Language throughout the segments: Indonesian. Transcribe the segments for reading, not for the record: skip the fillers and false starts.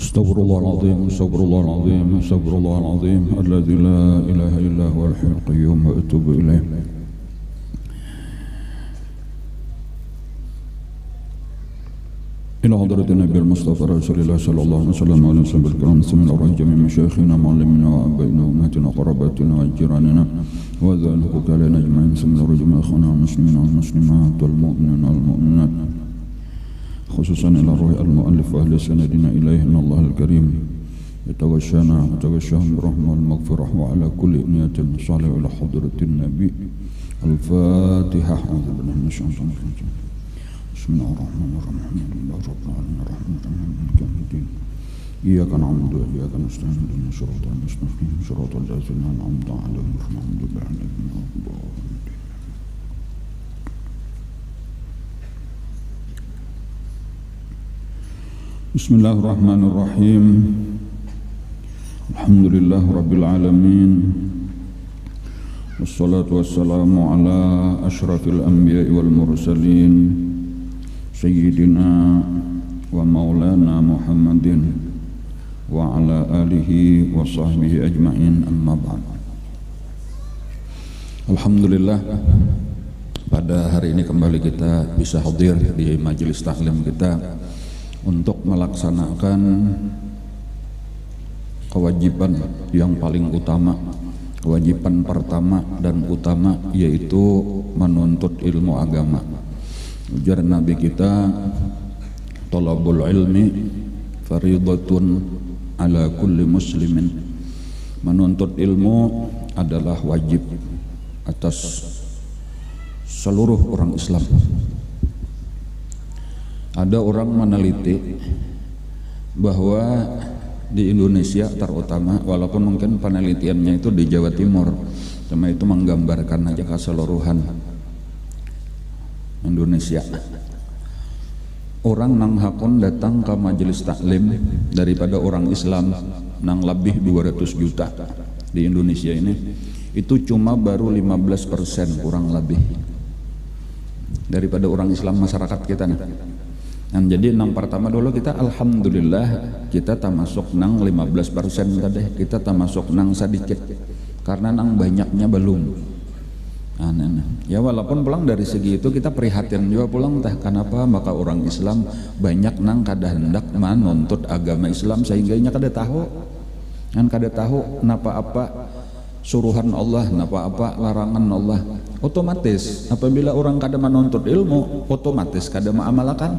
Astaghfirullahaladzim, astaghfirullahaladzim, astaghfirullahaladzim, alladzi la ilaha illa huwal hayyul qayyum wa atubu ilaih. Ila hadratin Nabi Mustafa Rasulullah sallallahu alaihi wasallam wa alihi wasallam bismillahir jami' masyayikhina muallimina wa abaina wa ummatina qarabatina wa jiranina wa dzalika kalana ajma'in bismillahir jami' akhwana muslimina wal muslimat wal mu'minina wal mu'minat khususan ila ruhi al-mu'allif wa ahli sanadina ilaihi innallaha al-karim yatawashshana wa tawashshahum birahmah wal maghfirah wa ala kulli niyatin salih ila hadratin Nabi al-Fatihah. A'udzu billahi minasyaitonir rajim. Bismillahirrahmanirrahim. Alhamdulillahi rabbil alamin arrahmanirrahim maliki yaumiddin. Iyyaka na'budu wa iyyaka nasta'in ihdinas siratal mustaqim siratal ladzina an'amta 'alaihim ghairil maghdubi 'alaihim waladdallin. Bismillahirrahmanirrahim. Alhamdulillah rabbil alamin. Wassalatu wassalamu ala asyrafil anbiya'i wal mursalin Sayyidina wa maulana Muhammadin wa ala alihi wa sahbihi ajma'in, amma ba'd. Alhamdulillah, pada hari ini kembali kita bisa hadir di majelis taklim kita untuk melaksanakan kewajiban yang paling utama, kewajiban pertama dan utama, yaitu menuntut ilmu agama. Ujar Nabi kita, talabul ilmi faridatun ala kulli muslimin. Menuntut ilmu adalah wajib atas seluruh orang Islam. Ada orang meneliti bahwa di Indonesia terutama, walaupun mungkin penelitiannya itu di Jawa Timur, cuma itu menggambarkan aja keseluruhan Indonesia. Orang nang hakon datang ke majelis taklim daripada orang Islam nang lebih 200 juta di Indonesia ini, itu cuma baru 15% kurang lebih daripada orang Islam masyarakat kita. Nah, jadi nang pertama dulu kita alhamdulillah kita tak masuk nang 15% tadi, kita tak masuk nang sedikit karena nang banyaknya belum. Ya walaupun pulang dari segi itu kita prihatin juga pulang, entah kenapa maka orang Islam banyak nang kada hendak menuntut agama Islam sehingga nya kada tahu kan, kada tahu napa apa suruhan Allah, napa apa larangan Allah. Otomatis apabila orang kada menuntut ilmu, otomatis kada mengamalkan.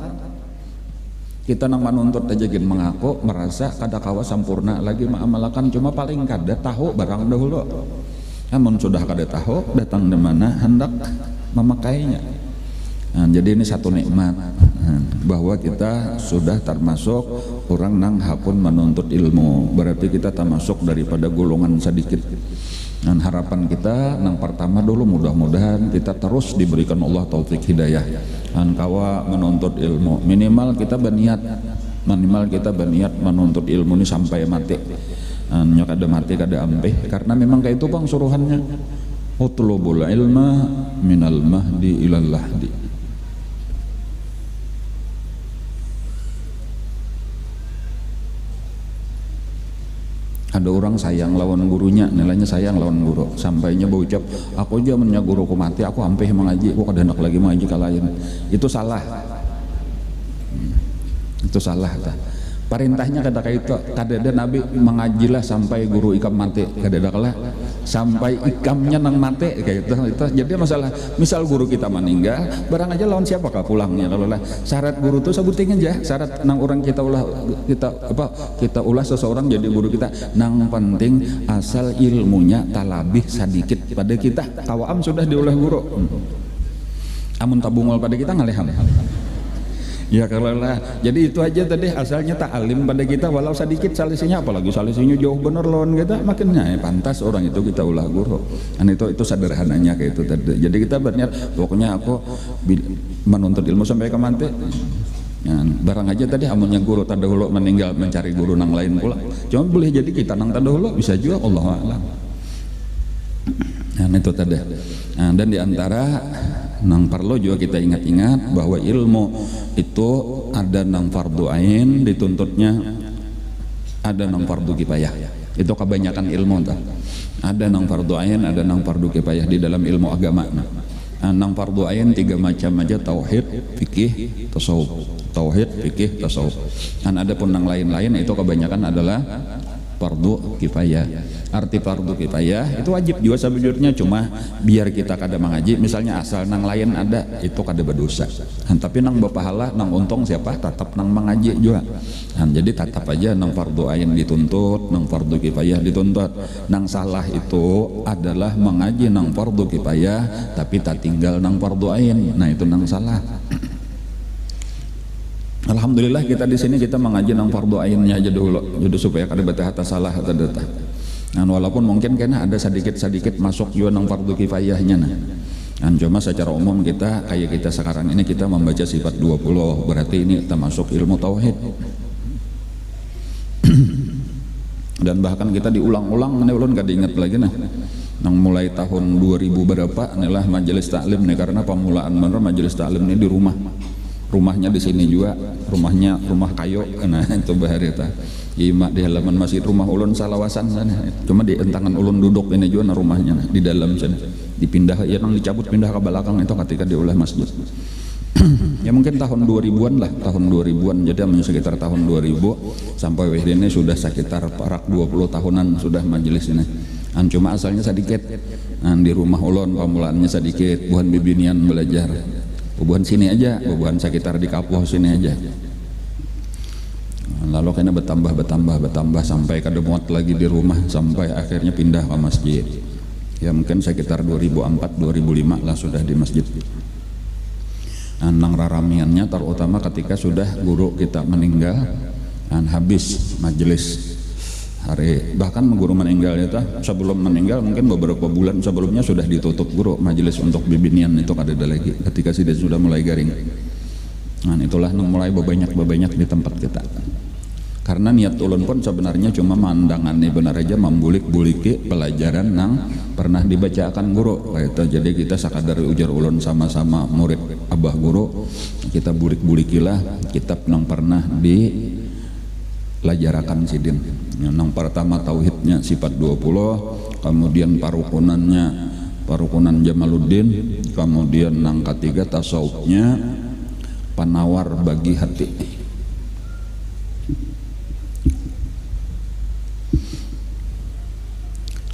Kita nang menuntut aja gin mengaku merasa kada kawa sempurna lagi mengamalkan, cuma paling kada tahu barang dahulu. Namun sudah kada tahu datang di mana hendak memakainya. Nah, jadi ini satu nikmat bahwa kita sudah termasuk orang nang hakun menuntut ilmu, berarti kita termasuk daripada golongan sedikit. Dan harapan kita nang pertama dulu mudah-mudahan kita terus diberikan Allah taufik hidayah dan kawa menuntut ilmu. Minimal kita berniat menuntut ilmu ini sampai mati. Nya kada mati kada ampeh, karena memang kayak itu bang suruhannya, utlubul ilma minal mahdi ilal lahdi. Ada orang sayang lawan gurunya, nilainya sayang lawan guru, sampainya berucap, aku aja mennya guruku mati, aku ampeh mengaji, aku kada hendak lagi mengaji kalayan. Itu salah. Itu salah ta. Perintahnya kada kayak itu, kada ada Nabi mengajilah sampai guru ikam mati, kada ada kalah sampai ikamnya nang mati kayak itu. Jadi masalah misal guru kita meninggal, barang aja lawan siapa kah pulangnya, kalau lah syarat guru tuh sebutin aja syarat nang orang kita ulah seseorang jadi guru kita, nang penting asal ilmunya talabih sedikit pada kita, kawam sudah diulah guru. Amun tabungol pada kita ngaleham. Ya kalau lah, jadi itu aja tadi asalnya ta'alim pada kita walau sedikit salisinya, apalagi salisinya jauh bener lawan kita, makinnya pantas orang itu kita ulah guru. Dan itu sederhananya kayak itu tadi. Jadi kita berniat pokoknya aku menuntut ilmu sampai ke mati. Ya, barang aja tadi amunnya guru terdahulu meninggal mencari guru nang lain pula. Cuma boleh jadi kita nang terdahulu bisa juga, Allah a'lam. Nah itu tadi. Nah, dan diantara nang perlu juga kita ingat-ingat bahwa ilmu itu ada nang fardu ain dituntutnya, ada nang fardu kifayah. Itu kebanyakan ilmu tah. Ada nang fardu ain, ada nang fardu kifayah di dalam ilmu agama. Nang fardu ain 3 macam aja, tauhid, fikih, tasawuf. Tauhid, fikih, tasawuf. Ada pun nang lain-lain itu kebanyakan adalah fardu kifayah. Arti fardu kifayah itu wajib juga sebujurnya, cuma biar kita kada mengaji misalnya asal nang lain ada itu kada berdosa. Tapi nang berpahala, nang untung siapa? Tetap nang mengaji juga. Jadi tetap aja nang fardu ain dituntut, nang fardu kifayah dituntut. Nang salah itu adalah mengaji nang fardu kifayah tapi tak tinggal nang fardu ain. Nah itu nang salah. Alhamdulillah kita di sini kita mengaji nang fardu ainnya aja dulu, jadi supaya kada betah hata salah hata data. Nah, walaupun mungkin kena ada sedikit masuk juga nang fardu kifayahnya nah. Cuma secara umum kita kayak kita sekarang ini kita membaca sifat 20, berarti ini termasuk ilmu tauhid. Dan bahkan kita diulang-ulang, mana ulun kada ingat lagi nah. Nang mulai tahun 2000 berapa inilah majelis taklim nih, karena pemulaan bener majelis taklim ini di rumahnya di sini juga, rumah kayu, nah itu bahari ta. Ima di halaman masjid rumah ulun salawasan sana. Cuma di entangan ulun duduk ini juga nah rumahnya nah, di dalam sana. Dipindah ya nang dicabut pindah ke belakang itu ketika diolah masjid. Ya mungkin tahun 2000-an lah, tahun 2000-an. Jadi sekitar tahun 2000 sampai weh ini sudah sekitar parak 20 tahunan sudah majelis ini. Cuma asalnya sedikit. Di rumah ulun pemulaannya sedikit, bukan bibinian belajar. Bubuhan sini aja, bubuhan sekitar di Kapuh sini aja. Lalu kena bertambah sampai kada muat lagi di rumah, sampai akhirnya pindah ke masjid. Ya mungkin sekitar 2004 2005 lah sudah di masjid. Nang raramiannya terutama ketika sudah guru kita meninggal, habis majelis hari, bahkan guru meninggal itu sebelum meninggal mungkin beberapa bulan sebelumnya sudah ditutup guru majelis untuk bibinian itu kada ada lagi ketika sudah mulai garing. Nah itulah mulai bebanyak di tempat kita. Karena niat ulun pun sebenarnya cuma mandangani benar aja membulik-buliki pelajaran nang pernah dibacakan guru itu. Jadi kita sekadar ujar ulun sama-sama murid abah guru, kita bulik-bulikilah kitab nang pernah dilajarakan sidin. Yang pertama tauhidnya sifat 20, kemudian parukunan Jamaluddin, kemudian nang ketiga tasawufnya penawar bagi hati.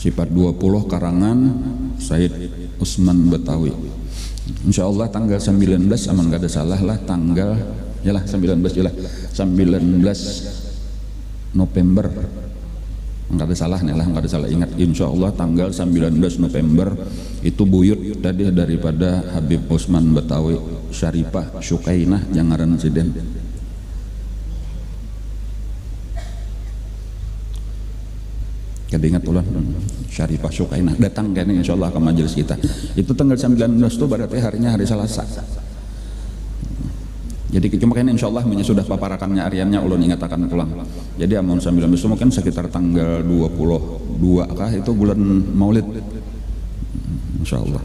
Sifat 20 karangan Said Usman Betawi. Insyaallah tanggal 19 aman gak ada salah lah, tanggal yalah 19 November, enggak ada salah nih lah, enggak ada salah ingat. Insyaallah tanggal 19 November itu buyut tadi daripada Habib Usman Betawi Syarifah Syukainah yang ngaran siden. Kada ingat ulah Syarifah Syukainah datang kan insyaallah ke majelis kita. Itu tanggal 19 itu berarti harinya hari Selasa. Jadi cuma kan insyaallah sudah paparakannya hariannya ulun ingat akan pulang. Jadi amun 19 itu mungkin sekitar tanggal 22 kah itu bulan Maulid. Insyaallah.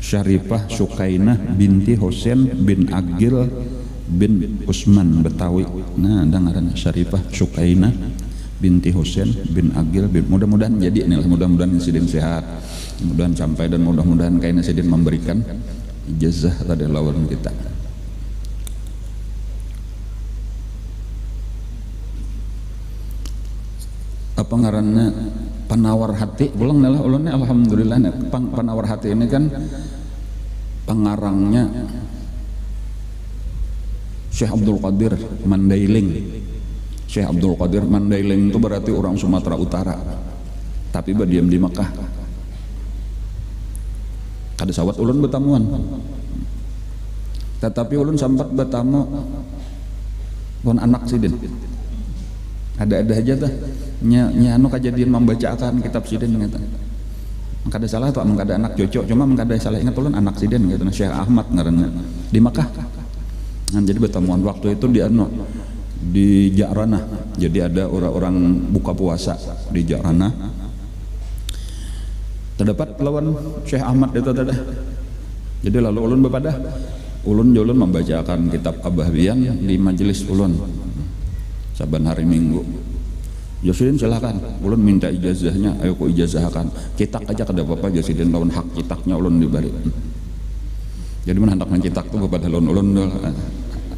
Syarifah Syukainah binti Husain bin Agil bin Usman Betawi. Nah, dengaran Syarifah Syukainah binti Husain bin Agil bin, mudah-mudahan jadi inilah, mudah-mudahan insiden sehat, mudah-mudahan sampai dan mudah-mudahan kain insiden memberikan ijazah pada lawan kita. Apa ngarannya penawar hati ulang lah ulunnya alhamdulillah. Penawar hati ini kan pengarangnya Syekh Abdul Qadir Mandailing. Syekh Abdul Qadir Mandailing itu berarti orang Sumatera Utara tapi berdiam di Mekah. Kada sawat ulun betamuan, tetapi ulun sempat betamu pun anak sidin ada aja dah anu kejadian membacakan kitab sidin gitu. Kada salah tuh kada anak cocok, cuma kada salah ingat ulun anak sidin gitu. Syekh Ahmad ngaranna di Mekah. Nah, jadi bertemuan waktu itu di Ja'ranah. Jadi ada orang-orang buka puasa di Ja'ranah. Terdapat lawan Syekh Ahmad itu tadi. Jadi lalu ulun bepadah ulun jolun membacakan kitab Abah Bian di majelis ulun saban hari Minggu. Jasidin silakan, ulun minta ijazahnya, ayo ku ijazahkan. Kitak aja kada apa-apa Jasidin lawan hak kitaknya ulun dibari. Jadi mun hendak mencetak tuh kepada ulun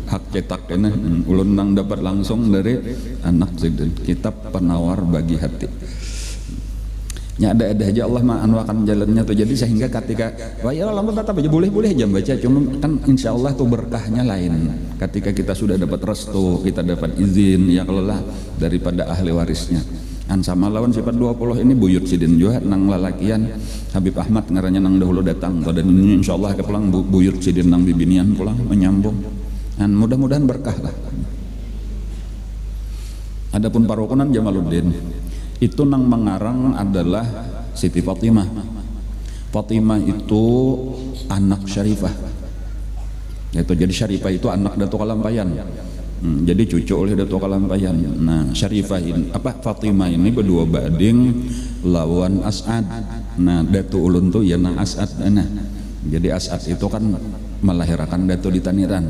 hak cetak ini ulun nang dapat langsung dari anak Sidin, kitab penawar bagi hati. Ya ada aja Allah mah anu akan jalannya tuh, jadi sehingga ketika wah ya lama tetap aja boleh aja baca, cuma kan insya Allah tuh berkahnya lain ketika kita sudah dapat restu, kita dapat izin ya kelola daripada ahli warisnya. An sama lawan sifat 20 ini buyut Sidin juga nang lalakian Habib Ahmad ngarannya nang dahulu datang dan ini insya Allah kepulang buyut Sidin nang bibinian pulang menyambung dan mudah-mudahan berkah lah. Adapun parukunan Jamaluddin itu nang mengarang adalah Siti Fatimah. Fatimah itu anak Syarifah. Itu jadi Syarifah itu anak Datuk Kalampayan. Jadi cucu oleh Datuk Kalampayan. Nah, Syarifah ini Fatimah ini berdua bading lawan As'ad. Nah, Datuk ulun tuh ya nang As'ad. Nah, jadi As'ad itu kan melahirkan Datuk di Taniran.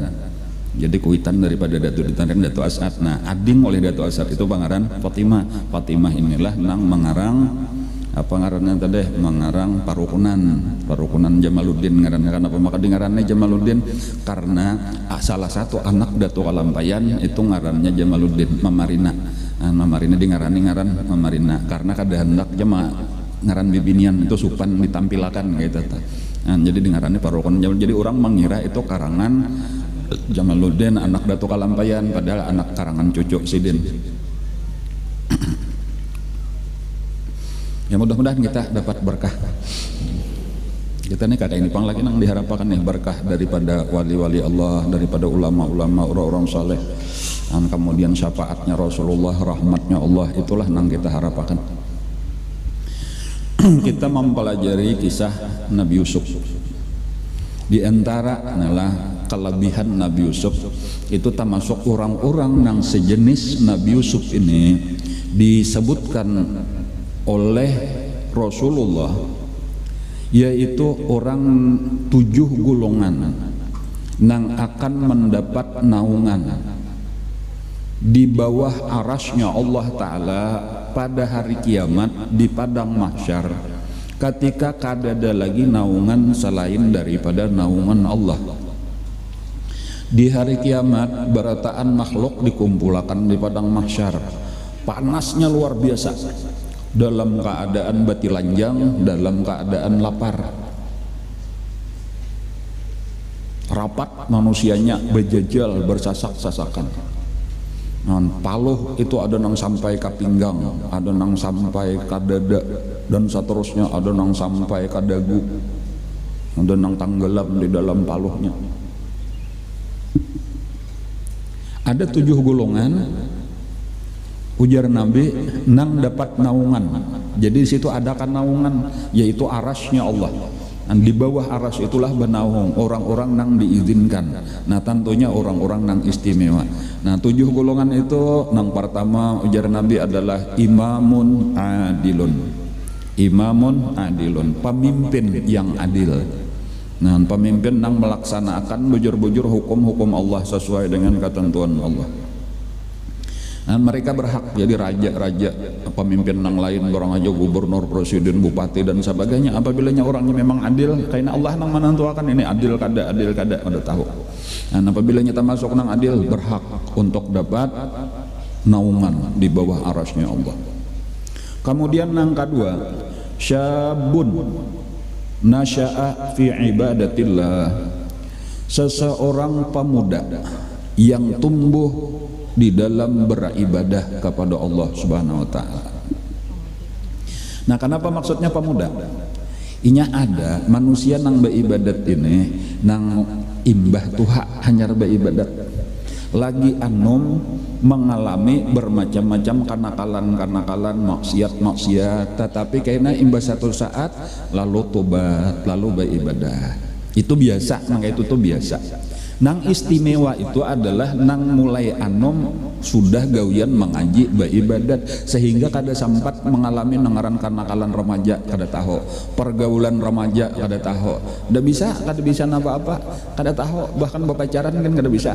Jadi kuitan daripada Datuk di Taniran Datuk As'ad. Nah, ading oleh Datuk As'ad itu pangaran Fatimah. Fatimah inilah nang mengarang apa ngarannya tadi, mengarang parukunan Jamaluddin. Ngaran apa maka ngarannya Jamaluddin karena salah satu anak Datuk Kalampayan itu ngarannya Jamaluddin, Mamarina. Nah, Mamarina di ngaran Mamarina karena kada hendak jema ngaran bibinian itu supan ditampilkan gitu. Nah, jadi di ngarannya parukunan Jamaluddin. Jadi orang mengira itu karangan Jamaluddin anak Datuk Kalampayan padahal anak karangan cucu Sidin. Ya mudah-mudahan kita dapat berkah. Kita nih kada ini pang lagi nang diharapkan nih berkah daripada wali-wali Allah, daripada ulama-ulama orang-orang saleh, dan kemudian syafaatnya Rasulullah, rahmatnya Allah, itulah nang kita harapkan. Kita mempelajari kisah Nabi Yusuf. Di antara adalah kelebihan Nabi Yusuf itu termasuk orang-orang yang sejenis Nabi Yusuf ini disebutkan oleh Rasulullah, yaitu orang 7 golongan yang akan mendapat naungan di bawah arasnya Allah Ta'ala pada hari kiamat di padang mahsyar, ketika kada ada lagi naungan selain daripada naungan Allah. Di hari kiamat berataan makhluk dikumpulkan di padang mahsyar, panasnya luar biasa, dalam keadaan batilanjang, dalam keadaan lapar, rapat manusianya berjejal bersasak-sasakan. Paluh itu ada nang sampai ke pinggang, ada nang sampai ke dada, dan seterusnya ada nang sampai ke dagu, ada nang tenggelam di dalam paluhnya. Ada 7 golongan ujar Nabi nang dapat naungan. Jadi di situ ada kan naungan, yaitu arasnya Allah. Dan di bawah aras itulah benaung orang-orang nang diizinkan. Nah tentunya orang-orang nang istimewa. Nah 7 golongan itu nang pertama ujar Nabi adalah imamun adilun. Imamun adilun, pemimpin yang adil. Nah pemimpin nang melaksanakan bujur-bujur hukum-hukum Allah sesuai dengan ketentuan Allah. Nah, mereka berhak jadi raja-raja, pemimpin nang lain, orang aja gubernur, presiden, bupati dan sebagainya. Apabila orangnya memang adil, karena Allah nang menentukan ini adil kada, udah tahu. Nah, apabila kita masuk nang adil, berhak untuk dapat naungan di bawah arasnya Allah. Kemudian nang kedua, syabun nasya'a fi ibadatillah, seseorang pemuda yang tumbuh di dalam beribadah kepada Allah Subhanahu wa Ta'ala. Nah, kenapa maksudnya pemuda? Inya ada manusia nang beribadat ini nang imbah tuha hanyar beribadat, lagi anum mengalami bermacam-macam kenakalan, maksiat, tetapi karena imbah satu saat lalu tobat, lalu beribadah. Itu biasa, maka itu tuh biasa. Nang istimewa itu adalah nang mulai anom sudah gawian mengaji beribadat sehingga kada sempat mengalami nengaran kenakalan remaja kada tahu, pergaulan remaja kada tahu, kada bisa apa-apa kada tahu, bahkan berpacaran kan kada bisa.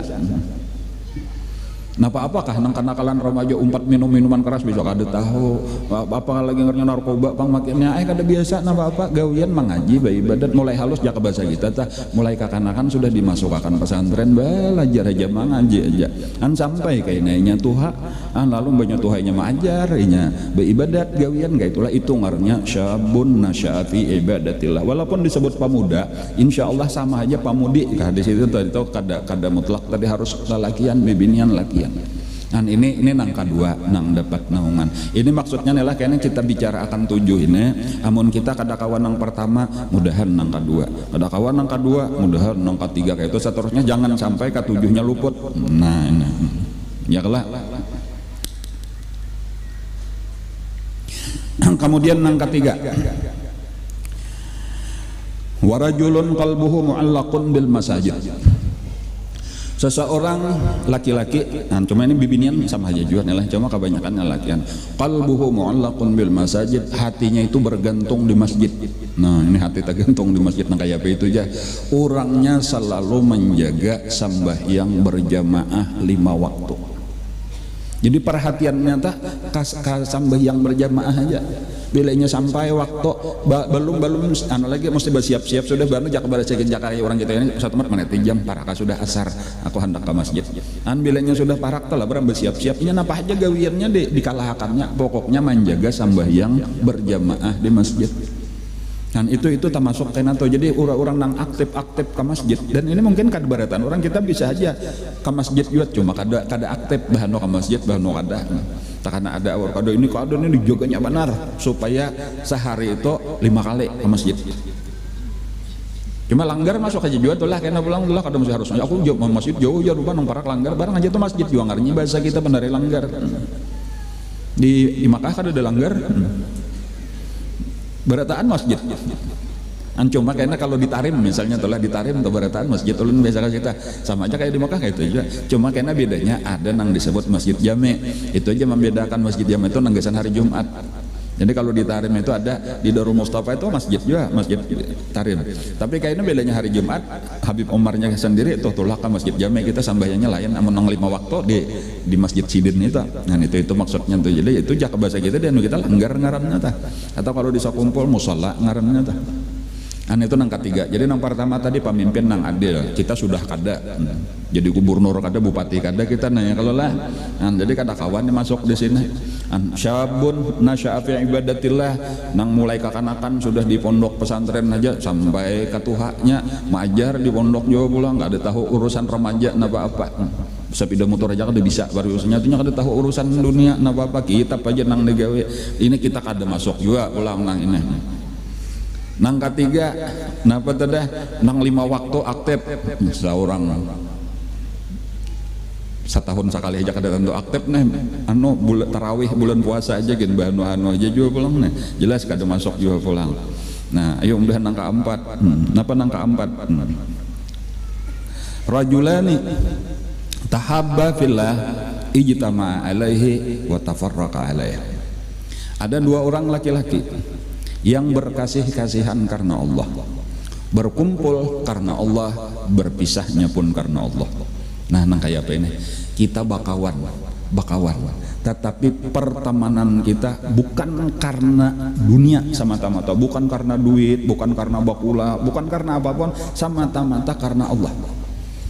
Napa apakah nang kenakalan remaja umpat minum minuman keras bisa kada tahu, apa lagi ngerti narkoba pang makinnya kada biasa napa apa gawian mengaji beribadat mulai halus jak bahasa kita tah mulai kakanakan sudah dimasukkan pesantren belajar aja mengaji aja an sampai kainanya tuha lalu banyak tuhainya mengajar inya beribadat gawian kayak itulah itu ngarnya syabun nasyafi ibadatillah. Walaupun disebut pemuda insyaallah sama aja pamudi di situ tadi itu kada mutlak tadi harus lalakian bibinian lakian. Nah ini nang kedua nang dapat naungan. Ini maksudnya adalah kayaknya kita bicara akan 7 ini. Amun kita kada kawan nang pertama, mudahan nang kedua. Kada kawan nang kedua, mudahan nang ketiga kayak itu seterusnya jangan sampai ke 7-nya luput. Nah ini. Ya kelak. Kemudian nang ketiga. Warajulun qalbuhu mu'allaqun bil masajid. Seseorang laki-laki, cuma ini bibinian sama aja juga nih, cuma kebanyakan lakian. Qalbuhu mu'allaqun bil masajid, hatinya itu bergantung di masjid. Nah ini hati tergantung di masjid, nah kayak apa itu aja. Orangnya selalu menjaga sembahyang berjamaah 5 waktu. Jadi perhatiannya tak sembahyang berjamaah aja. Bilanya sampai waktu belum lagi mesti bersiap-siap sudah baru jak baca Jakarta orang kita ini satu menit jam parak sudah asar aku hendak ke masjid. Bilanya sudah parak telah bersiap-siapnya napa aja gawiannya dikalahakannya pokoknya menjaga sembahyang berjamaah di masjid. Dan itu termasuk kena tuh. Jadi orang-orang nang aktif ke masjid dan ini mungkin kada baratan orang kita bisa aja ke masjid juga cuma kada aktif bahan ke masjid bahan kada. Karena ada orang kada ini kada ini dijoganya benar supaya sehari itu 5 kali ke masjid. Cuma langgar masuk aja juga tuh lah karena pulang tuh lah kada mesti harus aku jauh masjid jauh lupa nang parak langgar barang aja tuh masjid juga ngarnya bahasa kita benar langgar. Di Makkah kada ada langgar. Berataan masjid cuma karena kalau ditarim misalnya telah ditarim atau berataan masjid ulun biasa kita sama aja kayak di Makkah kayak itu juga cuma karena bedanya ada nang disebut masjid jami itu aja membedakan masjid jami itu nanggasan hari Jumat. Jadi kalau di Tarim itu ada di Darul Mustafa itu masjid juga masjid Tarim tapi kayaknya bedanya hari Jumat Habib Omarnya sendiri itu tulah ke masjid jami kita sambayanya lain amun nang 5 waktu di masjid Sidin itu. Nah itu maksudnya tuh jadi itu jak bahasa kita dan kita langgar ngarannya tah atau kalau di sakumpul musalla ngarannya tah. Itu nang ketiga. Jadi nang pertama tadi pemimpin nang adil kita sudah kada jadi gubernur kada bupati kada kita nanya kalau lah jadi kada kawan masuk di sini syabun nasya'a fi ibadatillah nang mulai kakanakan sudah di pondok pesantren aja sampai katuhanya majar di pondok Jawa pulang nggak ada tahu urusan remaja napa apa sepeda motor aja kada bisa baru nyatunya kada tahu urusan dunia napa apa kita aja nang negawe ini kita kada masuk juga pulang nang ini. Nang ketiga napa tadah nang 5 waktu aktif seorang setahun sekali aja kada tentu aktif nih bulan tarawih bulan puasa aja gitu bahan aja juga pulang nih jelas kada masuk juga pulang. Nah ayo udah nang keempat napa nang keempat rajulani tahabba fillah ijtama alaihi wa tafarraqa alaihi. Ada 2 orang laki-laki yang berkasih-kasihan karena Allah, berkumpul karena Allah, berpisahnya pun karena Allah. Nah nang kayak apa ini kita bakawan tetapi pertemanan kita bukan karena dunia semata-mata, bukan karena duit, bukan karena bakula, bukan karena apapun, semata-mata karena Allah.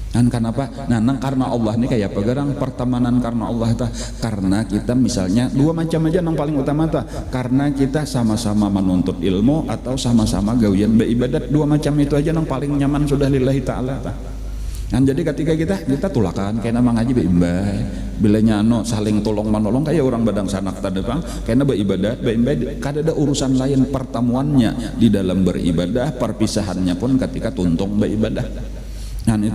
Dan kenapa? Nah karena Allah ini kayak apa garang pertemanan karena Allah ta karena kita misalnya 2 macam aja yang paling utama ta karena kita sama-sama menuntut ilmu atau sama-sama gawian beribadat 2 macam itu aja yang paling nyaman sudah lillahi ta'ala ta. Dan jadi ketika kita tulakan kayak nama ngaji beimbay bilanya saling tolong menolong kayak orang badang sanak tadi bang karena beribadat kada ada urusan lain pertemuannya di dalam beribadah perpisahannya pun ketika tuntung beribadah. Dan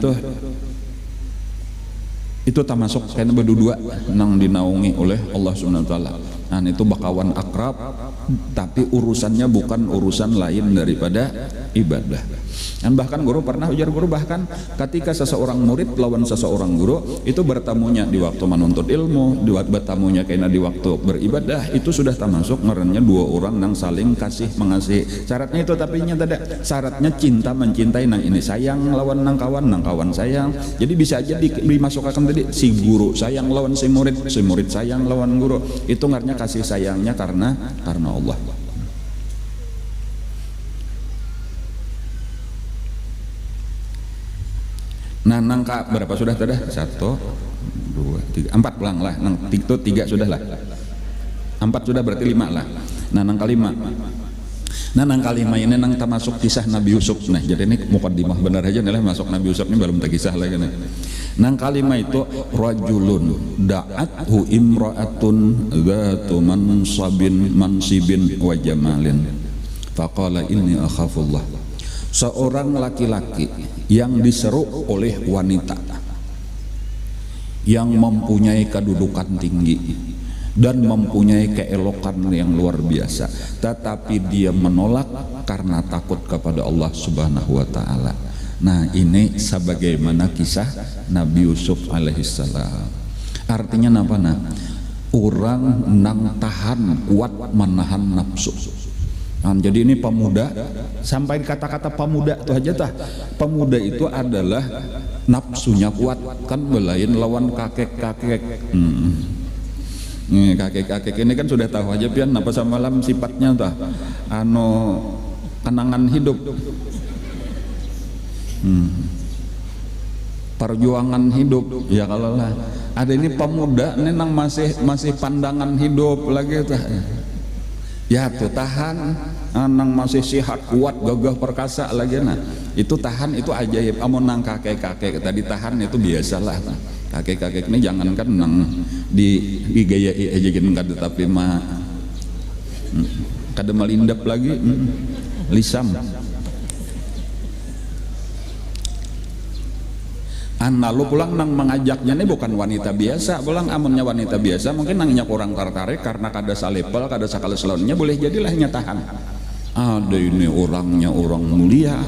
itu termasuk karena berdua nang dinaungi oleh Allah Subhanahu wa taala. Nah, itu bakawan akrab, tapi urusannya bukan urusan lain daripada ibadah. Dan bahkan guru pernah ujar guru, bahkan ketika seseorang murid lawan seseorang guru itu bertamunya di waktu menuntut ilmu, bertamunya kena di waktu beribadah, itu sudah termasuk ngarannya dua orang yang saling kasih mengasihi. Syaratnya itu tapi nya tidak, syaratnya cinta mencintai, nang ini sayang lawan nang kawan sayang. Jadi bisa aja dimasukkan tadi si guru sayang lawan si murid sayang lawan guru. Itu ngarnya kasih sayangnya karena Allah. Nah, nangka berapa sudah tadi? 1, 2, 3, 4 pulang lah. Nang itu 3 sudah lah. 4 sudah berarti 5 lah. Nah, nangka 5. Nah, nangka 5 ini nang termasuk kisah Nabi Yusuf. Nah, jadi ini mukaddimah benar aja nih masuk Nabi Yusuf ini belum kisah lagi nih. Nangka 5 itu rajulun da'athu imra'atun dzatu mansibin wa jamalin. Faqala inni akhafullah. Seorang laki-laki yang diseru oleh wanita yang mempunyai kedudukan tinggi dan mempunyai keelokan yang luar biasa, tetapi dia menolak karena takut kepada Allah Subhanahu wa taala. Nah, ini sebagaimana kisah Nabi Yusuf alaihissalam. Artinya apa? Nah, orang nang tahan kuat menahan nafsu. Nah, jadi ini pemuda, sampai kata-kata pemuda itu aja tah. Pemuda itu adalah nafsunya kuat, kan belain lawan kakek-kakek. Kakek-kakek ini kan sudah tahu aja pian apa samalam sifatnya tah. Kenangan hidup. Perjuangan hidup. Ya kalau lah ada ini pemuda ini nang masih pandangan hidup lagi tah. Ya tuh tahan, nang masih sehat kuat gagah perkasa lagi. Nah itu tahan, itu ajaib. Amun nang kakek-kakek tadi tahan itu biasalah. Kakek-kakek ini jangankan nang digayai aja gitu, tapi mah kada melindap lagi, lisam. Lalu pulang nang mengajaknya ini bukan wanita biasa, pulang amunnya wanita biasa mungkin nangnya kurang tertarik karena kada salepel, kada sakala selonnya, boleh jadilah tahan. Ada ini orangnya orang mulia,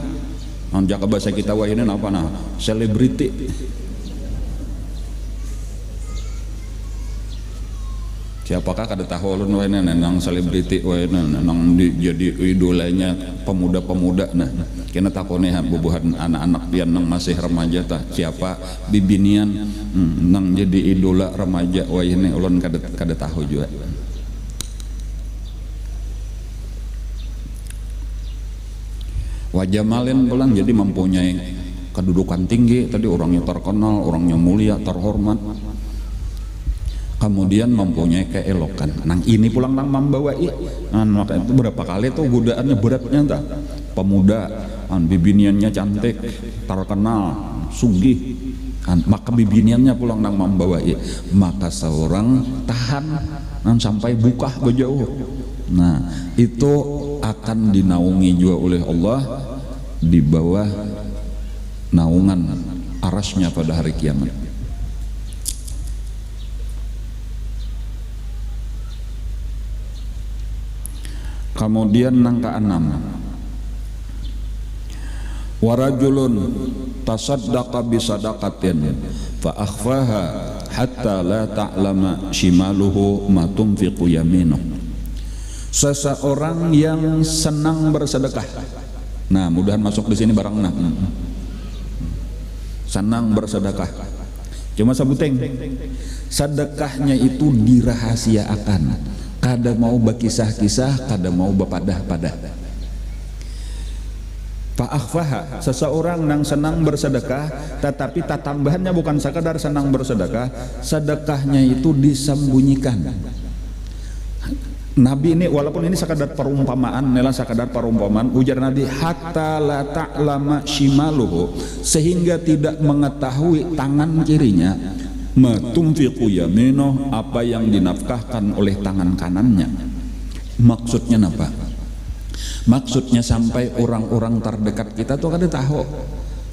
anjak bahasa kita wah ini apa nah, selebriti. Siapakah kada tahu ulun wae nang selebriti wae nang jadi idolanya pemuda-pemuda. Nah kena takone bubuhan anak-anak pian nang masih remaja tah siapa bibinian nang jadi idola remaja wae ini ulun kada tahu juga. Wajah malin pulang jadi mempunyai kedudukan tinggi, tadi orangnya terkenal, orangnya mulia, terhormat. Kemudian mempunyai keelokan. Nang ini pulang nang membawai. Maka itu berapa kali tuh godaannya beratnya entah. Pemuda, bibiniannya cantik, terkenal, sugih. Maka bibiniannya pulang nang membawai. Maka seorang tahan sampai buka berjauh. Nah, itu akan dinaungi juga oleh Allah di bawah naungan arasnya pada hari kiamat. Kemudian nangka 6, warajulun tasaddaqa bisadaqatin fa akhfaha hatta la ta'lama shimaluhu ma tunfiqu yaminuh. Seseorang yang senang bersedekah. Nah, mudahan masuk di sini barang 6. Senang bersedekah. Cuma sabuteng. Sedekahnya itu dirahasiakan. Kada mau berkisah-kisah, kada mau berpadah-padah. Fa'akhfaha, seseorang yang senang bersedekah, tetapi tambahannya bukan sekadar senang bersedekah, sedekahnya itu disembunyikan. Nabi ini walaupun ini sekadar perumpamaan, ujar Nabi hatta la ta'lama shimaluhu, sehingga tidak mengetahui tangan kirinya matunfiqu yaminuh, apa yang dinafkahkan oleh tangan kanannya. Maksudnya apa? Maksudnya sampai orang-orang terdekat kita tuh kada tahu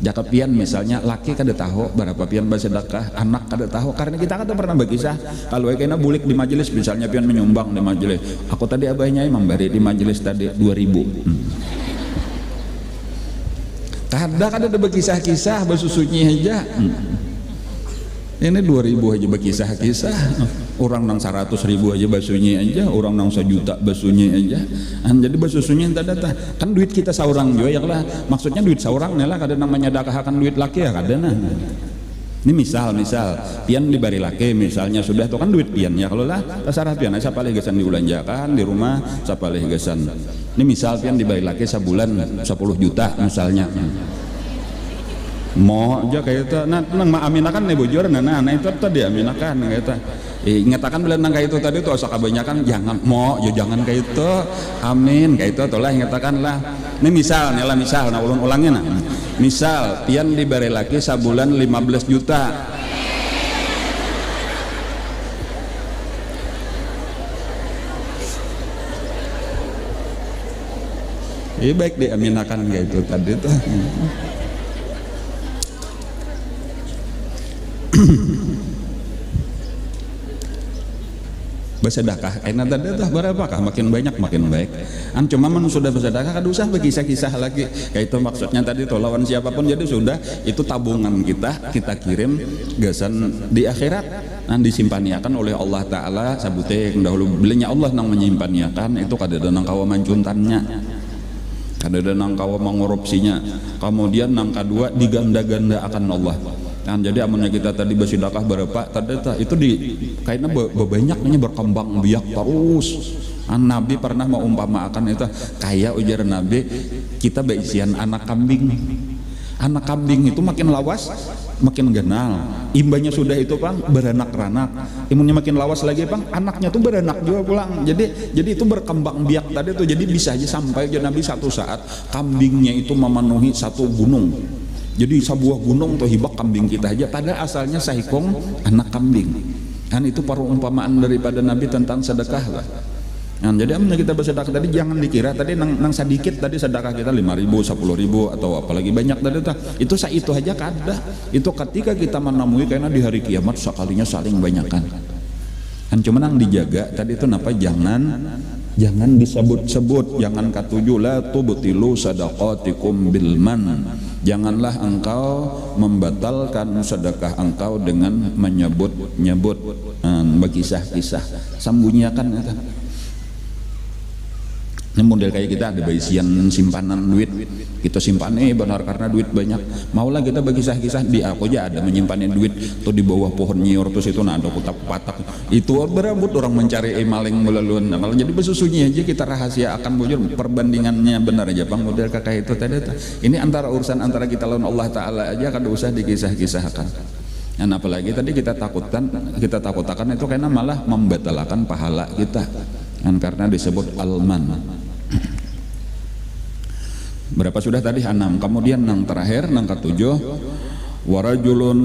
Jaka pian misalnya laki kada tahu berapa pian bersedekah, anak kada tahu, karena kita kada pernah berkisah. Kalau kena bulik di majelis misalnya pian menyumbang di majelis, aku tadi abahnya memberi di majelis tadi 2000. Kada ada berkisah-kisah bersusunya aja. Ini 2000 aja berkisah-kisah. Orang nang 100.000 aja basunya aja, orang nang 1 juta basunya aja. Jadi basusunya entah data. Kan duit kita seorang juga ya lah. Maksudnya duit seorang lah, kada namanya dakahakan duit laki ya kada nah. Ini misal pian dibari laki misalnya sudah itu kan duit pian ya, kalau lah terserah pian siapa lagi gesan diulanjakan di rumah, siapa lagi gesan. Ini misal pian dibari laki sebulan 10 juta misalnya. Mau aja kayak itu, nang maaminakan nih bujur, nah itu tadi aminakan kayak itu. Ingatakan bilang kayak itu tadi tuh asa kebanyakan jangan mau, ya jangan kayak itu, amin kayak itu, itulah ingatakan lah. Ini misal, nih lah misal, nah ulangnya nah. Misal, pian diberi laki sebulan 15 juta. Baik diaminakan kayak itu tadi tuh. Bersedekah enak tadi tuh berapakah makin banyak makin baik. Cuma sudah bersedekah kada usah berkisah-kisah lagi kayak itu, maksudnya tadi tuh lawan siapapun, jadi sudah itu tabungan kita kirim gasan di akhirat disimpaniakan oleh Allah Ta'ala. Sabute dahulu belinya Allah nang menyimpanyakan itu kada ada nang kawa mancuntannya, kada ada nang kawa mengorupsinya, kemudian nang kedua diganda-ganda akan Allah. Jadi amunnya kita tadi bersedekah berapa tadi itu di kayaknya banyaknya berkembang biak terus. Nabi pernah mengumpamakan itu kayak ujar Nabi kita berisian anak kambing. Anak kambing itu makin lawas makin genal, imbanya sudah itu Bang beranak-ranak, imunnya makin lawas lagi Bang, anaknya tuh beranak juga pulang. Jadi itu berkembang biak tadi tuh, jadi bisa aja sampai aja Nabi satu saat kambingnya itu memenuhi satu gunung. Jadi sebuah gunung atau hibak kambing kita aja, pada asalnya sahikong anak kambing. Kan itu perumpamaan daripada Nabi tentang sedekah lah. Jadi amnya kita bersedekah tadi jangan dikira tadi nang sedikit tadi sedekah kita 5.000, 10.000 atau apalagi banyak tadi itu itu aja kada. Itu ketika kita menemui karena di hari kiamat sekalinya saling banyakkan. Cuma nang dijaga tadi itu napa jangan disebut-sebut, jangan katuju la tubtilu sadaqatikum bil man. Janganlah engkau membatalkan sedekah engkau dengan menyebut-nyebut berkisah-kisah, sembunyikan itu. Ini model kayak kita ada baisian simpanan duit, kita simpan benar karena duit banyak. Maulah kita berkisah-kisah di aku aja ada menyimpanin duit tuh di bawah pohon nyiur terus itu ada kotak-kotak. Itu berebut orang mencari maling melalui. Kalau jadi bersusunya aja kita rahasia akan bujur perbandingannya benar aja Bang model kakak itu tadi. Ini antara urusan antara kita lawan Allah Ta'ala aja kada usah dikisah-kisahkan. Dan apalagi tadi kita takutkan itu karena malah membatalkan pahala kita. Karena disebut alman. Berapa sudah tadi? 6. Kemudian yang terakhir yang ke-7 warajulun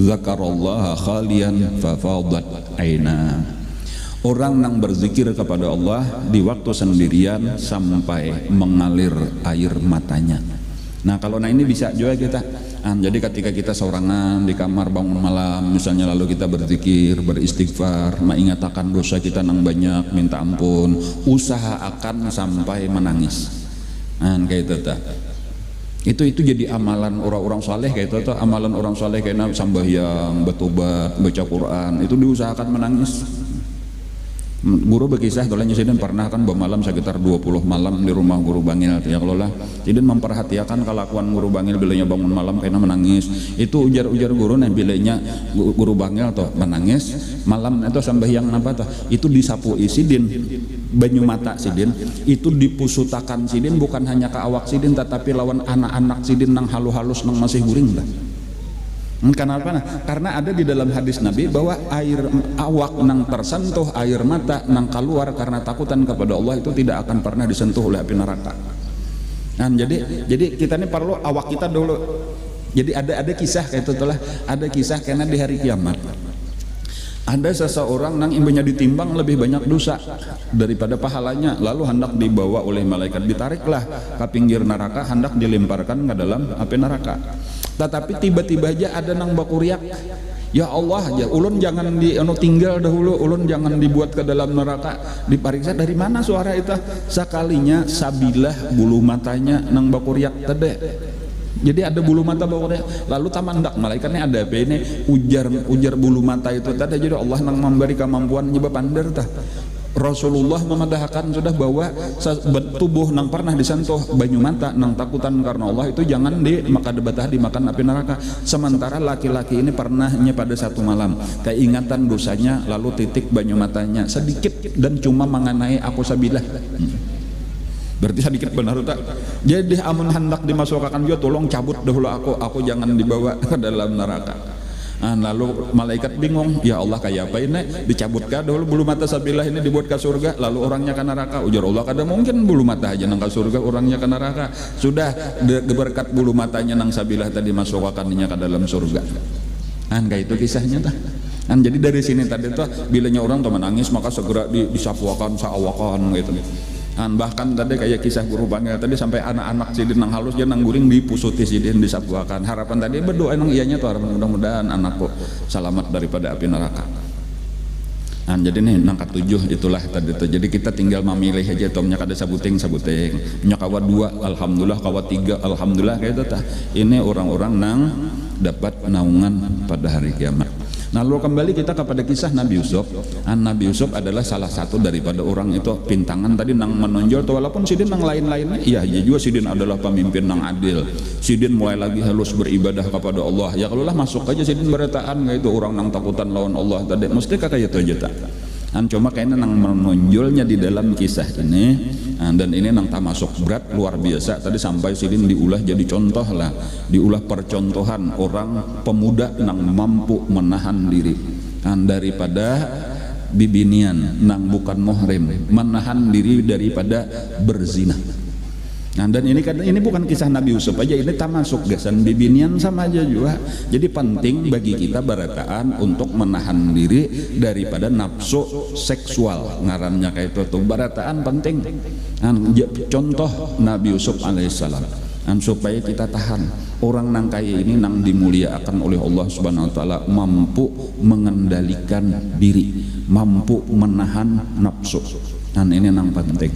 zakarallaha khalian fafadat aina. Orang yang berzikir kepada Allah di waktu sendirian sampai mengalir air matanya. Nah kalau ini bisa juga kita. Jadi ketika kita seorangan di kamar bangun malam misalnya, lalu kita berzikir, beristighfar, mengingatkan dosa kita nang banyak, minta ampun, usahakan sampai menangis. Kayak itu jadi amalan orang-orang saleh kayak itu, amalan orang saleh kayak sambahyang, bertobat, baca Quran, itu diusahakan menangis. Guru berkisah tolanya sidin pernah kan bermalam sekitar 20 malam di rumah Guru Bangil ya kalau lah sidin memperhatikan kelakuan Guru Bangil bilanya bangun malam karena menangis. Itu ujar guru bilanya Guru Bangil atau menangis malam itu sambahyang apa tuh itu disapu sidin banyu mata sidin, itu dipusutakan sidin bukan hanya ke awak sidin tetapi lawan anak-anak sidin nang halus-halus nang masih guring dah. Kenapa? Karena ada di dalam hadis Nabi bahwa air awak nang tersentuh air mata nang keluar karena takutan kepada Allah itu tidak akan pernah disentuh oleh api neraka. Jadi kita ini perlu awak kita dulu. Jadi ada kisah kayak itu ada kisah karena di hari kiamat ada seseorang nang ibunya ditimbang lebih banyak dosa daripada pahalanya, lalu hendak dibawa oleh malaikat, ditariklah ke pinggir neraka, hendak dilemparkan ke dalam api neraka. Tetapi tiba-tiba aja ada nang bakuriak, ya Allah aja, ulun jangan tinggal dahulu, ulun jangan dibuat ke dalam neraka. Dipariksa dari mana suara itu? Sekalinya sabilah bulu matanya nang bakuriak tadi. Jadi ada bulu mata bawahnya, lalu tamandak malaikatnya ada apa ini ujar bulu mata itu tadi. Jadi Allah nang memberi kemampuan nyebab pandar tah. Rasulullah memadahkan sudah bahwa tubuh nang pernah disentuh banyu mata nang takutan karena Allah itu jangan dimakan api neraka. Sementara laki-laki ini pernahnya pada satu malam keingatan dosanya lalu titik banyu matanya sedikit dan cuma mengenai aku sabilah. Berarti sedikit benar tak? Jadi amun hendak dimasukkan juga tolong cabut dahulu aku jangan dibawa ke dalam neraka. Lalu malaikat bingung, ya Allah kayak apa ini? Dicabutkan dahulu bulu mata sabilah ini dibuat ke surga, lalu orangnya ke neraka. Ujar Allah kada mungkin bulu mata aja nang ke surga, orangnya ke neraka. Sudah berkat bulu matanya nang sabilah tadi masukkannya ke dalam surga. Kayak itu kisahnya tah. Jadi dari sini tadi tuh bilanya orang tuh menangis maka segera disapuakan saawakan gitu. Bahkan tadi kayak kisah guru bangga tadi sampai anak-anak sidin nang halus dia nang guring dipusuti sidin disapuakan. Harapan tadi berdoa nang ianya tuh harapan mudah-mudahan anakku selamat daripada api neraka. Jadi nih nang ketujuh itulah tadi tuh. Jadi kita tinggal memilih aja tomnya kada sabuting nya kawat 2 alhamdulillah, kawat 3 alhamdulillah kayak itu tah. Ini orang-orang nang dapat naungan pada hari kiamat. Nah, lalu kembali kita kepada kisah Nabi Yusuf. Nabi Yusuf adalah salah satu daripada orang itu pintangan tadi nang menonjol. Walaupun sidin nang lain-lainnya, iya juga sidin adalah pemimpin nang adil. Sidin mulai lagi halus beribadah kepada Allah. Ya kalau lah masuk aja sidin berataan itu orang nang takutan lawan Allah tadi. Mesti kakak itu aja tak. Cuma kayaknya nang menonjolnya di dalam kisah ini, dan ini nang tak masuk berat luar biasa tadi sampai sidin diulah jadi contoh lah, diulah percontohan orang pemuda nang mampu menahan diri daripada bibinian nang bukan muhrim, menahan diri daripada berzina. Dan ini bukan kisah Nabi Yusuf aja, ini termasuk gasan bibinian sama aja juga. Jadi penting bagi kita barataan untuk menahan diri daripada nafsu seksual, ngarannya kayak itu tuh barataan penting. Contoh Nabi Yusuf alaihissalam, supaya kita tahan. Orang nang kaya ini nang dimuliakan oleh Allah Subhanahu wa taala, mampu mengendalikan diri, mampu menahan nafsu. Ini nang penting.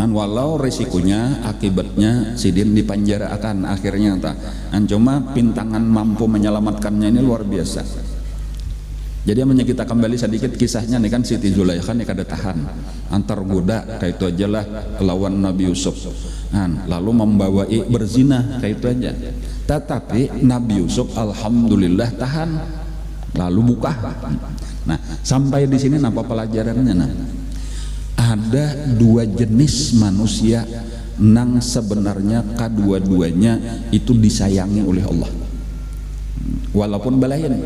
Walau risikonya akibatnya sidin dipenjara akan akhirnya cuma pintangan mampu menyelamatkannya ini luar biasa. Jadi kita kembali sedikit kisahnya nih kan Siti Zulaikha nih kada tahan antar goda kayak itu aja lah lawan Nabi Yusuf, lalu membawai berzina kayak itu aja. Tetapi Nabi Yusuf alhamdulillah tahan lalu buka. Nah sampai di sini apa pelajarannya? Ada dua jenis manusia nang sebenarnya kedua-duanya itu disayangi oleh Allah walaupun balayan.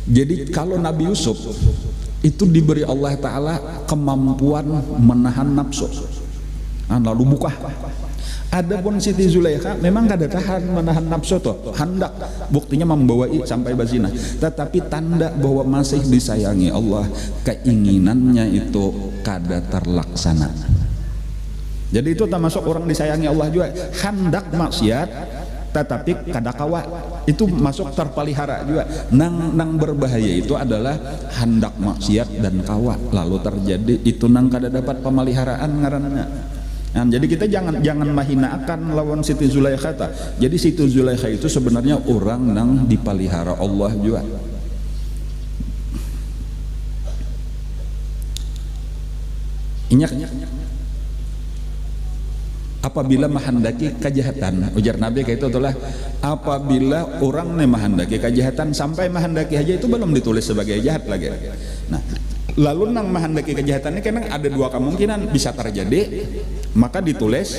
Jadi kalau Nabi Yusuf itu diberi Allah Ta'ala kemampuan menahan nafsu lalu buka. Adapun Siti Zulaikha memang kada tahan menahan nafsu tuh, hendak buktinya membawai sampai berzina, tetapi tanda bahwa masih disayangi Allah, keinginannya itu kada terlaksana. Jadi itu termasuk orang disayangi Allah juga, hendak maksiat tetapi kada kawa, itu masuk terpelihara juga. Nang berbahaya itu adalah hendak maksiat dan kawa lalu terjadi itu nang kada dapat pemeliharaan ngaranna. Jadi kita jangan mahinakan lawan Siti Zulaikha. Jadi Siti Zulaikha itu sebenarnya orang nang dipelihara Allah juga. Inyak apabila menghendaki kejahatan, ujar Nabi kayak itu itulah apabila orang nih menghendaki kejahatan sampai menghendaki aja itu belum ditulis sebagai jahat lagi. Nah lalu nang menghendaki kejahatan ini kan ada dua kemungkinan bisa terjadi, maka ditulis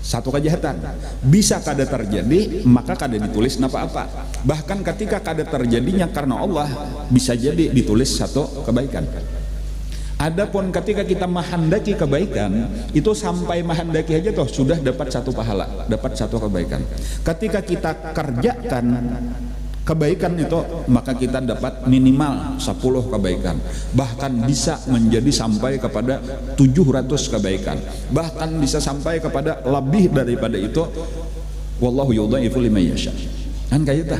satu kejahatan. Bisa kada terjadi, maka kada ditulis apa-apa. Bahkan ketika kada terjadinya karena Allah, bisa jadi ditulis satu kebaikan. Adapun ketika kita menghendaki kebaikan, itu sampai menghendaki aja toh sudah dapat satu pahala, dapat satu kebaikan. Ketika kita kerjakan kebaikan itu, maka kita dapat minimal 10 kebaikan, bahkan bisa menjadi sampai kepada 700 kebaikan, bahkan bisa sampai kepada lebih daripada itu. Wallahu yudhaifu liman yasha. Kan kayak itu.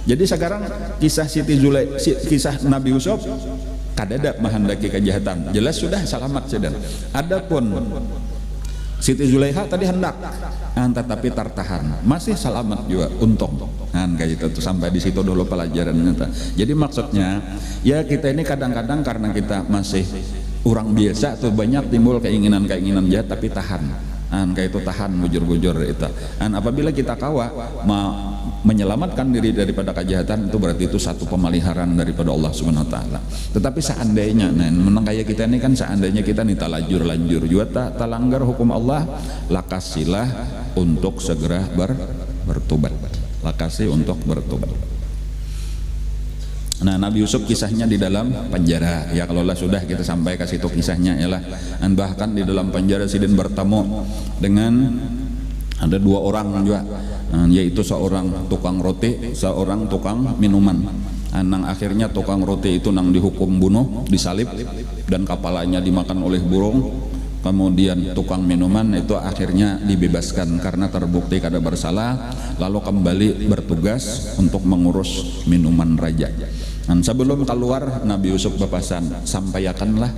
Jadi sekarang kisah Siti Zulaikha, kisah Nabi Yusuf kadada menghendaki kejahatan, jelas sudah selamat sudah. Adapun Siti Zulaikha tadi hendak, tetapi tertahan, masih selamat juga, untung. Kayak itu tuh, sampai di situ dulu pelajarannya. Jadi maksudnya ya kita ini kadang-kadang karena kita masih orang biasa tuh banyak timbul keinginan-keinginan jahat, tapi tahan. Kayak itu tahan, bujur-bujur itu. Apabila kita kawa menyelamatkan diri daripada kejahatan, itu berarti itu satu pemeliharaan daripada Allah Subhanahu wa taala. Tetapi seandainya menang kayak kita ini kan, seandainya kita nih talajur-lanjur juga talanggar hukum Allah, lakasilah untuk segera bertobat. Lakasi untuk bertobat. Nah, Nabi Yusuf kisahnya di dalam penjara. Ya kalau lah sudah kita sampai ke situ kisahnya ialah, bahkan di dalam penjara Sidin bertemu dengan ada 2 orang juga, yaitu seorang tukang roti, seorang tukang minuman. Nang akhirnya tukang roti itu nang dihukum bunuh, disalib, dan kepalanya dimakan oleh burung. Kemudian tukang minuman itu akhirnya dibebaskan karena terbukti kada bersalah, lalu kembali bertugas untuk mengurus minuman raja. Dan sebelum keluar, Nabi Yusuf berpesan, sampaikanlah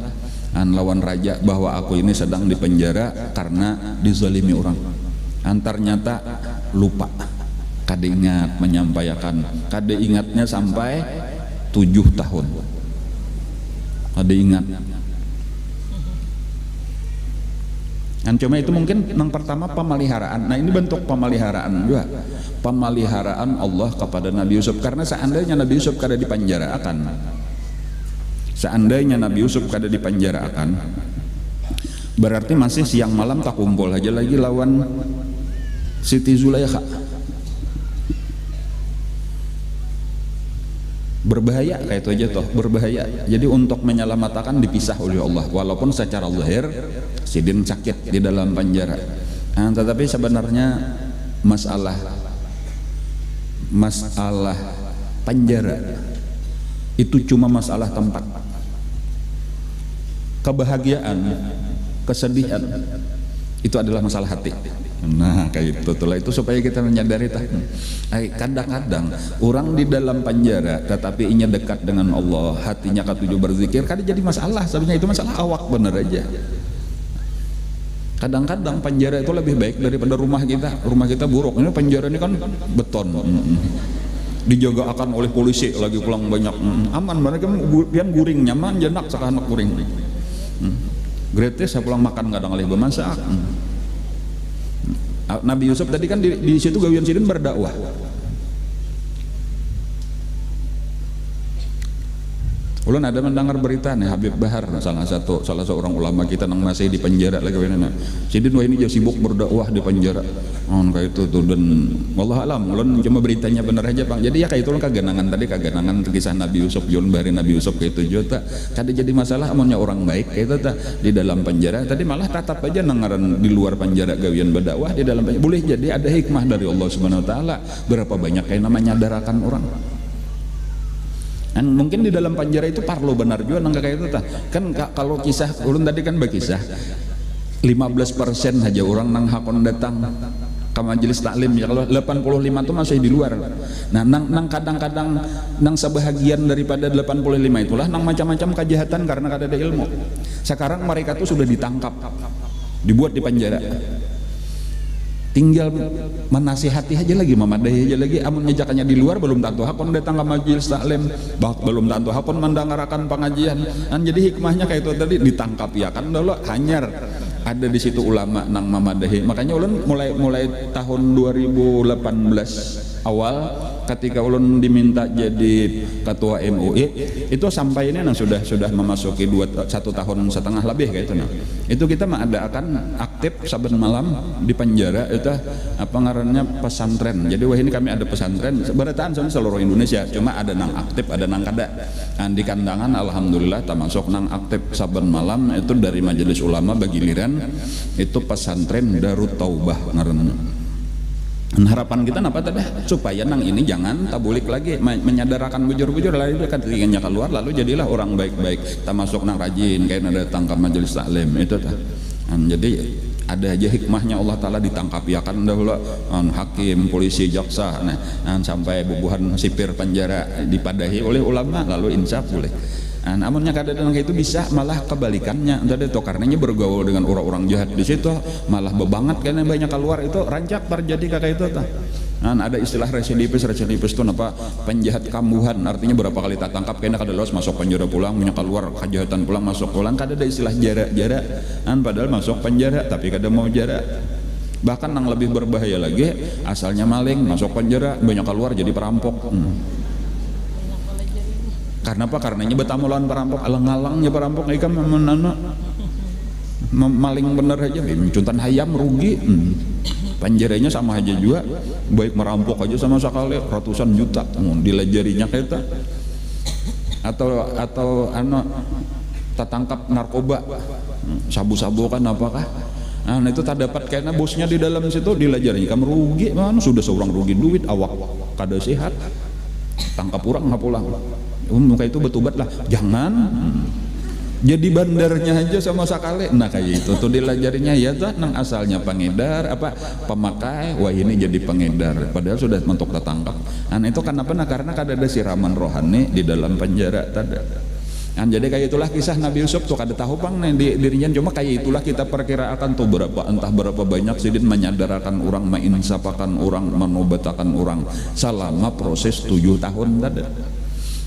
lawan raja bahwa aku ini sedang dipenjara karena dizalimi orang. Ternyata lupa, kada ingat menyampaikan, kada ingatnya sampai 7 tahun, kada ingat. Cuma itu mungkin yang pertama pemeliharaan. Nah ini bentuk pemeliharaan juga, pemeliharaan Allah kepada Nabi Yusuf. Karena seandainya Nabi Yusuf kada dipenjarakan, seandainya Nabi Yusuf kada dipenjarakan, berarti masih siang malam tak kumpul aja lagi lawan Siti Zulaikha. Berbahaya kayak itu aja toh, berbahaya. Jadi untuk menyelamatkan dipisah oleh Allah, walaupun secara zahir Sidin sakit di dalam penjara. Tetapi sebenarnya masalah penjara itu cuma masalah tempat. Kebahagiaan, kesedihan itu adalah masalah hati. Nah kayak itu tuh, itu supaya kita menyadari kadang-kadang orang di dalam penjara tetapi inya dekat dengan Allah, hatinya ketujuh berzikir, kada jadi masalah. Sebenarnya itu masalah awak bener aja. Kadang-kadang penjara itu lebih baik daripada rumah kita. Rumah kita buruk, ini penjara ini kan beton, dijaga akan oleh polisi, lagi pulang banyak, aman. Mereka pian guring nyaman, jenak sekanak guring. Gratis saya pulang makan kadang oleh bemasak. Nabi Yusuf tadi kan di situ gawian Sidin berdakwah. Ulun ada mendengar berita nih, Habib Bahar salah seorang ulama kita yang masih di penjara lagi. Sidin wah ini jauh sibuk berdakwah di penjara. Kayak itu tuh, dan wallah alam ulun cuma beritanya bener aja Bang. Jadi ya kayak itu kaganangan tadi, kaganangan kisah Nabi Yusuf, Yun bari Nabi Yusuf kayak itu juga kada jadi masalah. Amunnya orang baik kayak itu di dalam penjara tadi malah tatap aja nangaran di luar penjara gawian berdakwah, di dalam penjara boleh jadi ada hikmah dari Allah Subhanahu wa taala. Berapa banyak kayak namanya nyadarakan orang. Dan mungkin di dalam penjara itu parlo benar juga nang kayak itu kan. Kalau kisah ulun tadi kan berkisah 15% saja orang nang hakon datang ke majelis taklim, ya kalau 85 itu masih di luar. Nah nang kadang-kadang nang sebahagian daripada 85 itulah nang macam-macam kejahatan karena kada ada ilmu. Sekarang mereka tuh sudah ditangkap, dibuat di penjara, tinggal menasihati aja lagi, memadahi aja lagi. Amun ngejakannya di luar belum tentu hakon datang ke majelis taklim, belum tentu hakon mendengarkan pengajian. Dan jadi hikmahnya kayak itu tadi, ditangkap ya kan dulu hanyar ada di situ ulama nang memadahi. Makanya ulun mulai tahun 2018 awal ketika ulun diminta jadi ketua MUI itu sampai ini nang sudah memasuki 1 tahun setengah lebih kayak itu nah. Itu kita mengadakan aktif saben malam di penjara itu apa ngarannya pesantren. Jadi wah ini kami ada pesantren berataan seluruh Indonesia, cuma ada nang aktif ada nang kada. Di kandangan alhamdulillah termasuk nang aktif saben malam itu dari Majelis Ulama Bagiliran, itu pesantren Darut Taubah ngarannya. Harapan kita apa tadi supaya nang ini jangan tabulik lagi, menyadarkan bujur-bujur lalu kan ketiganya keluar lalu jadilah orang baik-baik, termasuk nang rajin kayak ada tangkap majelis taklim itu tah. Jadi ada aja hikmahnya Allah Ta'ala ditangkap ya kan dahulu hakim, polisi, jaksa sampai bubuhan sipir penjara dipadahi oleh ulama lalu insaf boleh. Namunnya kadang-kadang itu bisa malah kebalikannya tadi itu karenanya bergaul dengan orang-orang jahat di situ malah bebanget karena banyak keluar itu rancak terjadi kayak itu tah. Ada istilah residivis itu apa penjahat kambuhan artinya berapa kali tak tangkap kena kada los masuk penjara pulang punya keluar kejahatan pulang masuk pulang kada ada istilah jarak padahal masuk penjara tapi kada mau jarak. Bahkan yang lebih berbahaya lagi asalnya maling masuk penjara banyak keluar jadi perampok. Karena apa? Karenanya bertamu lawan perampok alang-alangnya perampok ikan maling bener aja cuntan hayam rugi. Penjaranya sama aja juga baik merampok aja sama sekali ratusan juta dilajarinya kita atau tertangkap narkoba sabu-sabu kan apakah itu tak dapat karena bosnya di dalam situ dilajarinya kamu rugi mana sudah seorang rugi duit awak kada sehat tangkap orang nggak pulang muka itu betubat lah jangan jadi bandarnya aja sama sekali kayak itu tuh dilajarinya ya tuh nang asalnya pengedar pemakai wah ini jadi pengedar padahal sudah mentok tertangkap itu kenapa karena ada siraman rohani di dalam penjara tadi jadi kayak itulah kisah Nabi Yusuf tuh kada tahu pang di dirinya cuma kayak itulah kita perkirakan tuh entah berapa banyak sidin menyadarkan orang menginsapakan orang menobatakan orang selama proses 7 tahun tadi.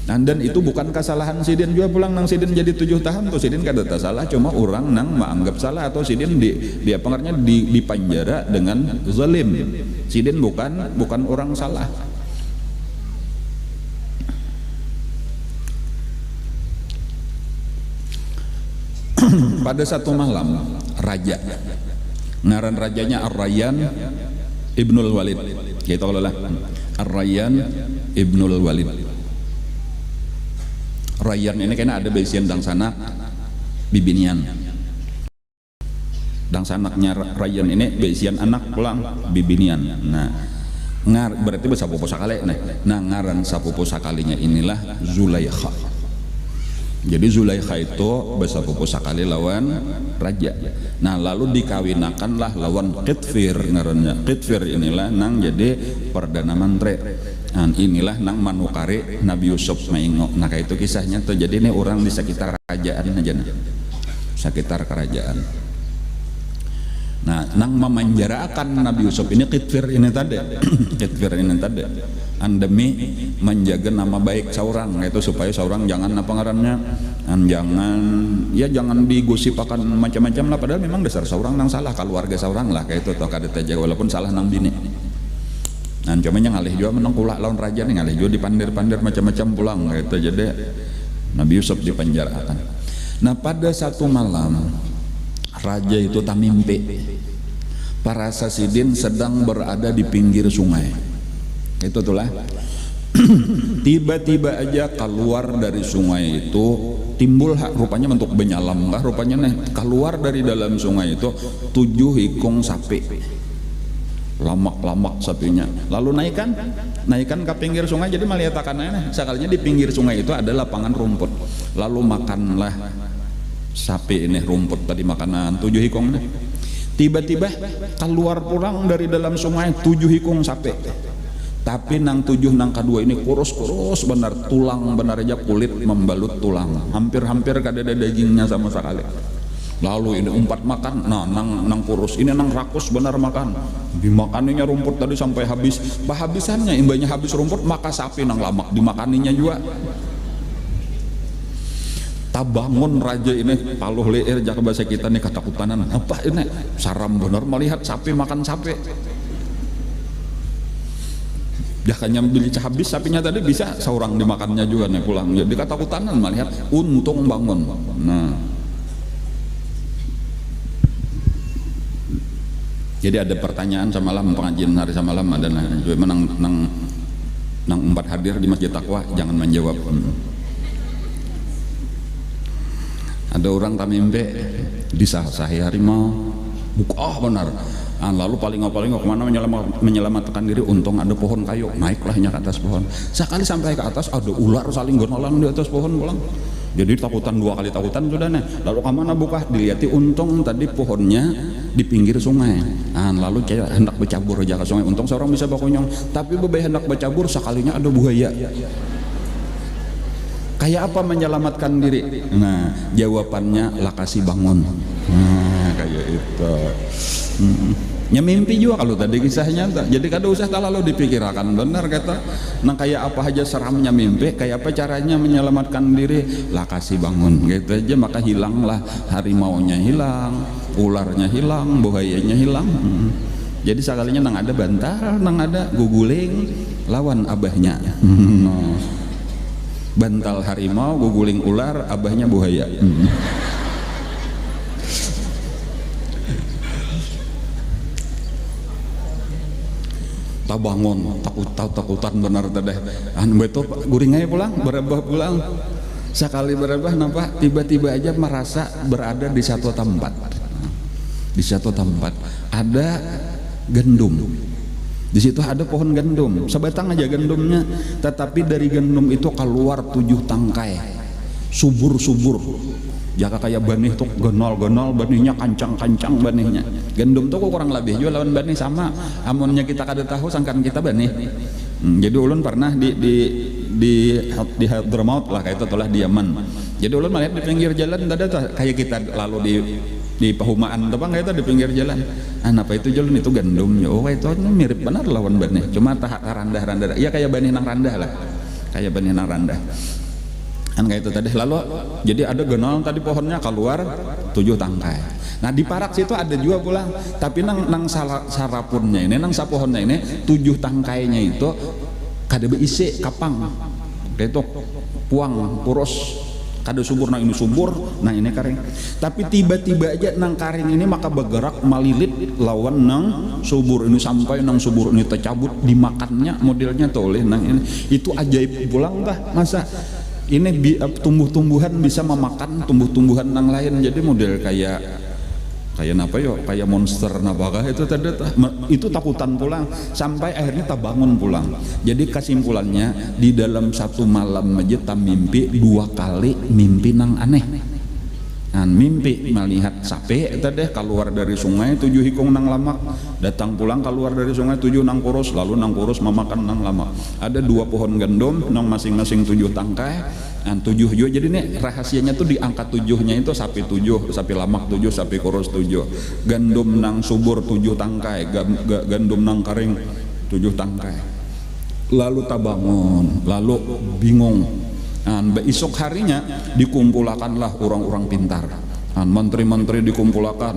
Dan itu bukan kesalahan sidin juga pulang nang sidin jadi 7 tahun tuh sidin kada tak salah cuma orang nang menganggap salah atau sidin dia pengernya di penjara dengan zalim sidin bukan orang salah. Pada satu malam raja ngaran rajanya Ar-Rayyan Ibnul Walid gitu lah Ar-Rayyan Ibnul Walid. Rayyan ini kena ada basian dang sanak bibinian dang sanaknya Rayyan ini basian anak pulang bibinian berarti bersapupu sakali ngaran sapupu sakalinya inilah Zulaikha. Jadi Zulaikha itu bersapupu sakali lawan raja lalu dikawinakanlah lawan Qitfir ngarannya Qitfir inilah nang jadi perdana menteri. Inilah nang manukari Nabi Yusuf maingo kayak itu kisahnya tuh jadi ini orang di sekitar kerajaan aja sekitar kerajaan nang memenjarakan Nabi Yusuf ini Qitfir ini tadi demi menjaga nama baik seorang itu supaya seorang jangan apa ngarannya jangan digosipakan macam-macam lah padahal memang dasar seorang nang salah keluarga seorang lah kayak itu toh kada terjaga walaupun salah nang bini. Cuman yang ngalih juga menang kulak lawan raja nih ngalih juga dipandir-pandir macam-macam pulang gitu jadi Nabi Yusuf dipenjarakan. Pada satu malam raja itu tak mimpi para sasidin sedang berada di pinggir sungai itu tuh lah tiba-tiba aja keluar dari sungai itu timbul rupanya bentuk benyalam rupanya keluar dari dalam sungai itu 7 hikung sapi lamak-lamak sapinya lalu naikkan ke pinggir sungai jadi melihatkan sekalinya di pinggir sungai itu ada lapangan rumput lalu makanlah sapi ini rumput tadi makanan 7 hikung tiba-tiba keluar pulang dari dalam sungai 7 hikung sapi tapi nang 7 nang kedua ini kurus benar tulang benar aja kulit membalut tulang hampir kada ada dagingnya sama sekali. Lalu ini umpat makan nang kurus ini nang rakus benar makan dimakaninya rumput tadi sampai habis habisannya imbanya habis rumput maka sapi nang lamak dimakaninya juga tabangun raja ini paluh leer jaka bahasa kita nih ketakutan apa ini saram benar melihat sapi makan sapi jakanya beli habis sapinya tadi bisa seorang dimakannya juga nih pulang jadi ketakutan melihat untung bangun jadi ada pertanyaan semalam pengajian hari semalam ada nang 4 hadir di Masjid Taqwa jangan menjawab. Ada orang tak mimpi disah-sahi harimau benar Lalu paling kemana menyelamatkan diri, untung ada pohon kayu, naiklahnya ke atas pohon. Sekali sampai ke atas ada ular saling gonolang di atas pohon pulang. Jadi takutan, 2 kali takutan sudah nih. Lalu kemana buka, dilihat untung tadi pohonnya di pinggir sungai. Lalu kayak hendak bercabur aja ke sungai, untung seorang bisa bakonyong. Tapi bebek hendak bercabur, sekalinya ada buaya. Kayak apa menyelamatkan diri? Nah, jawabannya lakasi bangun. Nah, kayak itu. Ya mimpi juga kalau tadi kisahnya. Jadi kada usah terlalu dipikirkan, benar kata. Nah kayak apa aja seramnya mimpi, kayak apa caranya menyelamatkan diri, lakasi bangun gitu aja. Maka hilanglah, harimaunya hilang, ularnya hilang, buayanya hilang. Jadi sekalinya nang ada bantal, nang ada guguling, lawan abahnya. Bantal harimau, guguling ular, abahnya buaya. Bangun takutan benar tadi. Betul guringnya pulang, berabah pulang. Sekali berabah nampak tiba-tiba aja merasa berada di satu tempat. Di satu tempat ada gandum. Di situ ada pohon gandum, sebatang aja gandumnya, tetapi dari gandum itu keluar 7 tangkai, subur-subur. Jaka kayak banih tuh gonol-gonol, banihnya kancang-kancang banihnya. Gandum tuh kurang lebih juga lawan banih sama. Amunnya kita kada tahu sangkan kita banih. Jadi ulun pernah di Hadramaut lah, kayak itu telah di Yaman. Jadi ulun melihat di pinggir jalan ada tuh kayak kita lalu di Pahumaan tuh bang, kayak itu di pinggir jalan. Apa itu jalan itu gandum. Oh itu mirip benar lawan banih. Cuma tak randah-randah. Ya kayak banih nang randah lah. Kayak banih nang randah. Kayak itu tadi. Lalu jadi ada gonol tadi pohonnya keluar 7 tangkai. Nah di Parak situ ada juga pulang, tapi nang sarapunnya ini, nang sapohonnya ini 7 tangkainya itu kada beisi kapang, kayak itu puang puros, kada subur. Nah ini subur, nah ini kering. Tapi tiba-tiba aja nang kering ini maka bergerak melilit lawan nang subur ini, sampai nang subur ini tercabut dimakannya modelnya tuh oleh nang ini. Itu ajaib pulang tah, masa ini tumbuh-tumbuhan bisa memakan tumbuh-tumbuhan yang lain. Jadi model kayak apa yo, kayak monster napakah itu tadi itu takutan pulang sampai akhirnya tak bangun pulang. Jadi kesimpulannya di dalam satu malam aja tak mimpi 2 kali mimpi nang aneh. Mimpi melihat sapi tadi keluar dari sungai 7 hikung nang lamak, datang pulang keluar dari sungai 7 nang kurus, lalu nang kurus memakan nang lamak. Ada 2 pohon gandum nang masing-masing 7 tangkai, 7 juga. Jadi nih rahasianya tuh di angka 7-nya itu sapi 7, sapi lamak 7, sapi kurus 7, gandum nang subur 7 tangkai, gandum nang kering 7 tangkai. Lalu tak bangun, lalu bingung. Besok harinya dikumpulkanlah orang-orang pintar, menteri-menteri dikumpulkan,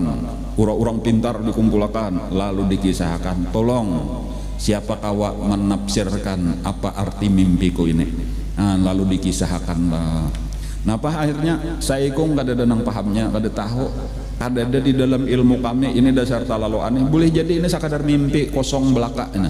orang-orang pintar dikumpulkan, lalu dikisahkan, tolong siapa kawa menafsirkan apa arti mimpiku ini. Lalu dikisahkan lah. Napa akhirnya saya ikung kada ada nang pahamnya, kada tahu, kada ada di dalam ilmu kami ini dasar talalu aneh. Boleh jadi ini sekadar mimpi kosong belaka ini.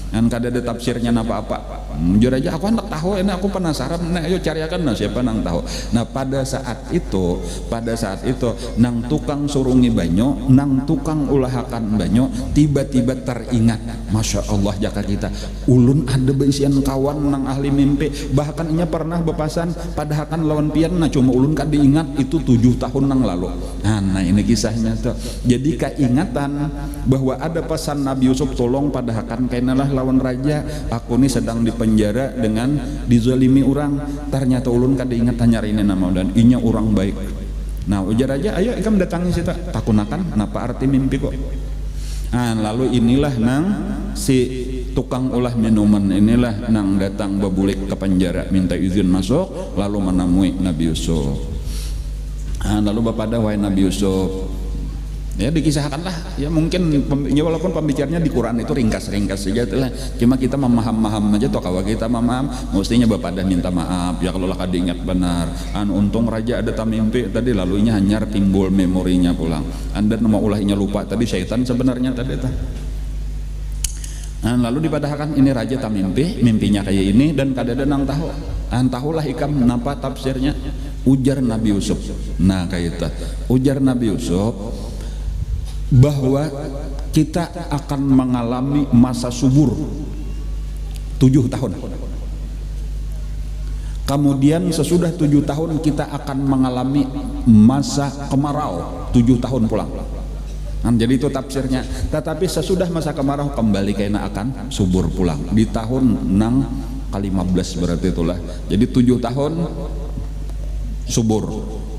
Kada ada tafsirnya apa-apa. Jujur aja aku hendak tahu, ini aku penasaran. Nah ayo cariakan nah siapa nang tahu. Nah pada saat itu nang tukang surungi banyo, nang tukang ulahakan banyo tiba-tiba teringat, masya Allah jaka kita ulun ada beisian kawan nang ahli mimpi, bahkan inya pernah bepasan padahakan lawan pian. Nah cuma ulun kan diingat itu 7 tahun nang lalu. Nah ini kisahnya tuh. Jadi keingatan bahwa ada pesan Nabi Yusuf, tolong padahakan kainalah lawan raja, aku ini sedang di penjara dengan dizalimi orang. Ternyata ulun kada ingat hanya ini nama dan inya orang baik. Nah ujar aja, ayo ikam datangi sita, takunakan napa arti mimpi kok. Lalu inilah nang si tukang ulah minuman inilah nang datang bebulik ke penjara minta izin masuk, lalu menemui Nabi Yusuf. Lalu bapak dah wahai Nabi Yusuf, ya dikisahkan lah, ya mungkin ya walaupun pembicaranya di Quran itu ringkas-ringkas saja itulah, cuma kita memaham aja toh, kalau kita memaham mestinya bapak dah minta maaf ya kalau lah kada ingat benar. Untung raja ada tamimpi tadi, lalunya hanyar timbul memorinya pulang. Anda nama ulahnya lupa tadi syaitan sebenarnya tadi tah. Lalu dipadahkan ini raja tamimpi, mimpinya kayak ini dan kada ada nang tahu. Tahulah ikam napa tafsirnya. Ujar Nabi Yusuf. Nah kayak itu. Ujar Nabi Yusuf bahwa kita akan mengalami masa subur 7 tahun. Kemudian sesudah 7 tahun kita akan mengalami masa kemarau 7 tahun pulang. Nah, jadi itu tafsirnya. Tetapi sesudah masa kemarau kembali kena akan subur pulang di tahun nang ke-15 berarti itulah. Jadi 7 tahun subur,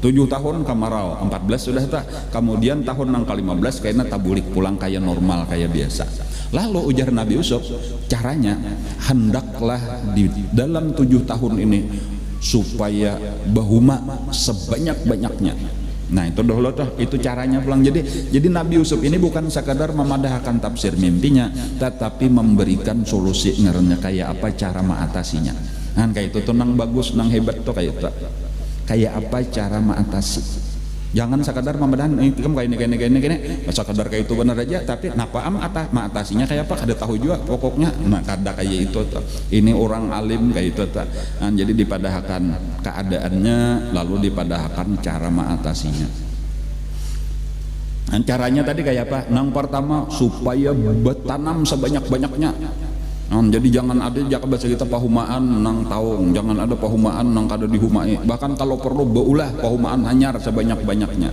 7 tahun kemarau, 14 sudah tak. Kemudian tahun nang ke-15 kena tabulik pulang kayak normal kayak biasa. Lalu ujar Nabi Yusuf, caranya hendaklah di dalam 7 tahun ini supaya bahuma sebanyak-banyaknya. Nah itu dahulu tuh, itu caranya pulang. Jadi Nabi Yusuf ini bukan sekadar memadahkan tafsir mimpinya, tetapi memberikan solusi ngernya kayak apa cara mengatasinya. Nah kayak itu tuh nang bagus, nang hebat tuh kayak itu. Kayak apa cara mengatasi. Jangan sekadar membedahan ini kayak ini sekadar kayak itu benar aja, tapi napa mengatasinya kayak apa kada tahu juga pokoknya. Nah kada kayak itu tuh. Ini orang alim kayak itu tuh. Nah, jadi dipadahkan keadaannya lalu dipadahkan cara mengatasinya. Nah, caranya tadi kayak apa? Nang pertama supaya bertanam sebanyak-banyaknya. Nah, jadi jangan ada bahasa kita pahumaan nang taung, jangan ada pahumaan nang kada dihumai. Bahkan kalau perlu beulah pahumaan hanyar sebanyak-banyaknya.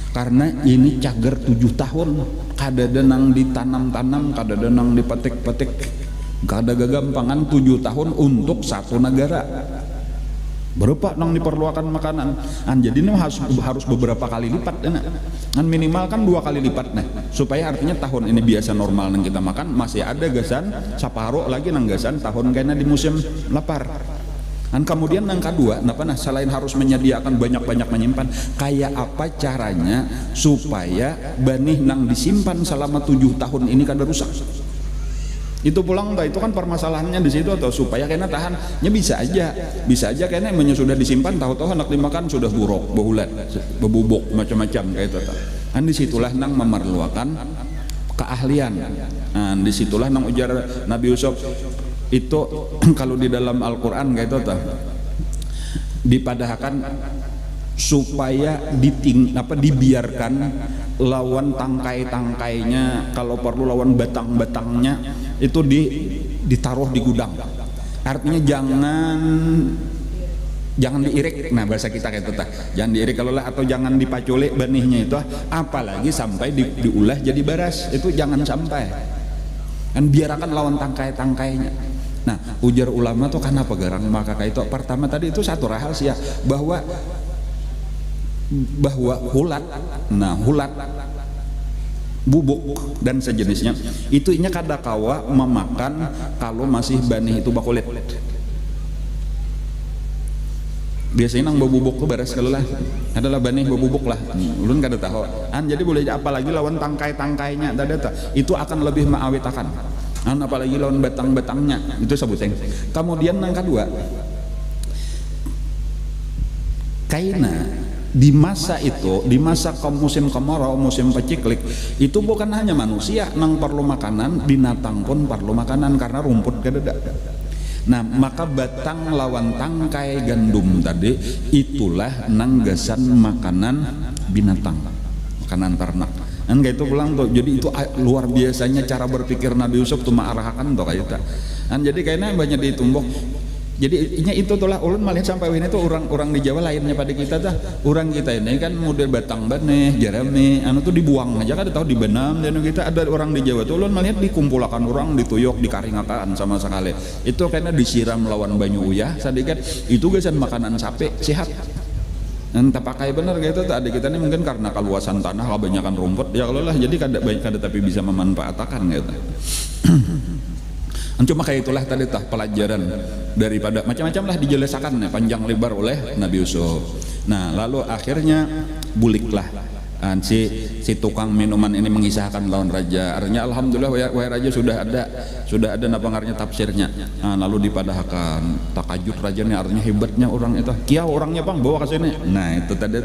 Karena ini cager 7 tahun, kada ada nang ditanam-tanam, kada ada nang dipetik-petik, kada gagampangan 7 tahun untuk satu negara. Berapa nang diperlukan makanan. Jadi ini harus beberapa kali lipat kan minimal kan 2 kali lipat supaya artinya tahun ini biasa normal nang kita makan masih ada gasan saparo lagi nang gasan tahun kayaknya di musim lapar. Dan kemudian nang kedua selain harus menyediakan banyak-banyak menyimpan, kayak apa caranya supaya benih nang disimpan selama 7 tahun ini kada rusak. Itu pulang itu kan permasalahannya di situ, atau supaya kena tahannya bisa aja kena sudah disimpan tahu-tahu anak dimakan sudah buruk, behulat, bebubuk macam-macam kayak itu. Kan disitulah nang memerlukan keahlian. Nah, disitulah nang ujar Nabi Yusuf itu kalau di dalam Al-Quran kayak itu dipadahkan supaya dibiarkan lawan tangkai-tangkainya, kalau perlu lawan batang-batangnya itu ditaruh di gudang. Artinya jangan diirik. Nah bahasa kita kayak itu jangan diirik kalau lah, atau jangan dipacule benihnya itu, apalagi sampai diulah jadi beras, itu jangan sampai. Dan biarkan lawan tangkai-tangkainya. Nah ujar ulama tuh kenapa garang maka kayak itu. Pertama tadi itu satu rahasia bahwa hulat, bubuk dan sejenisnya itu inya kada kawa memakan kalau masih benih itu bakulit. Biasanya nang bubuk tuh beres kalau lah adalah benih bubuk lah, ulun kada tahu. Jadi boleh apalagi lawan tangkai-tangkainya itu akan lebih mengawetakan. Apalagi lawan batang-batangnya itu sebutnya. Kemudian nang kedua, kaina di masa itu, di masa musim kemarau, musim paciklik itu bukan hanya manusia nang perlu makanan, binatang pun perlu makanan karena rumput kadada. Nah maka batang lawan tangkai gandum tadi itulah nang gasan makanan binatang, makanan ternak. Kan kayak itu pulang tuh. Jadi itu luar biasanya cara berpikir Nabi Yusuf tuh mengarahakan tuh kayak itu. Dan jadi kayaknya banyak ditumbuk. Jadi itu tuh lah ulun melihat sampai ini tuh orang di Jawa lainnya pada kita tuh. Orang kita ini kan model batang benih, jerami, tuh dibuang aja kan tahu dibenam, dan kita ada orang di Jawa tuh ulun melihat dikumpulkan orang, dituyok, dikaringakan sama sekali. Itu karena disiram lawan banyu uyah sedikit. Itu gasan makanan sapi sehat. Entah pakai bener gitu tuh. Adik kita ini mungkin karena keluasan tanah kebanyakan rumput ya kalau lah, jadi kada tapi bisa memanfaatkan gitu. Cuma kayak itulah tadi pelajaran daripada macam-macam lah dijelaskan panjang lebar oleh Nabi Yusuf. Nah lalu akhirnya buliklah si tukang minuman ini mengisahkan lawan raja. Artinya alhamdulillah wahai raja sudah ada napangarnya tafsirnya. Nah, lalu dipadahkan takajud rajanya, artinya hebatnya orang itu. Kia orangnya bang bawa ke sini. Nah itu tadi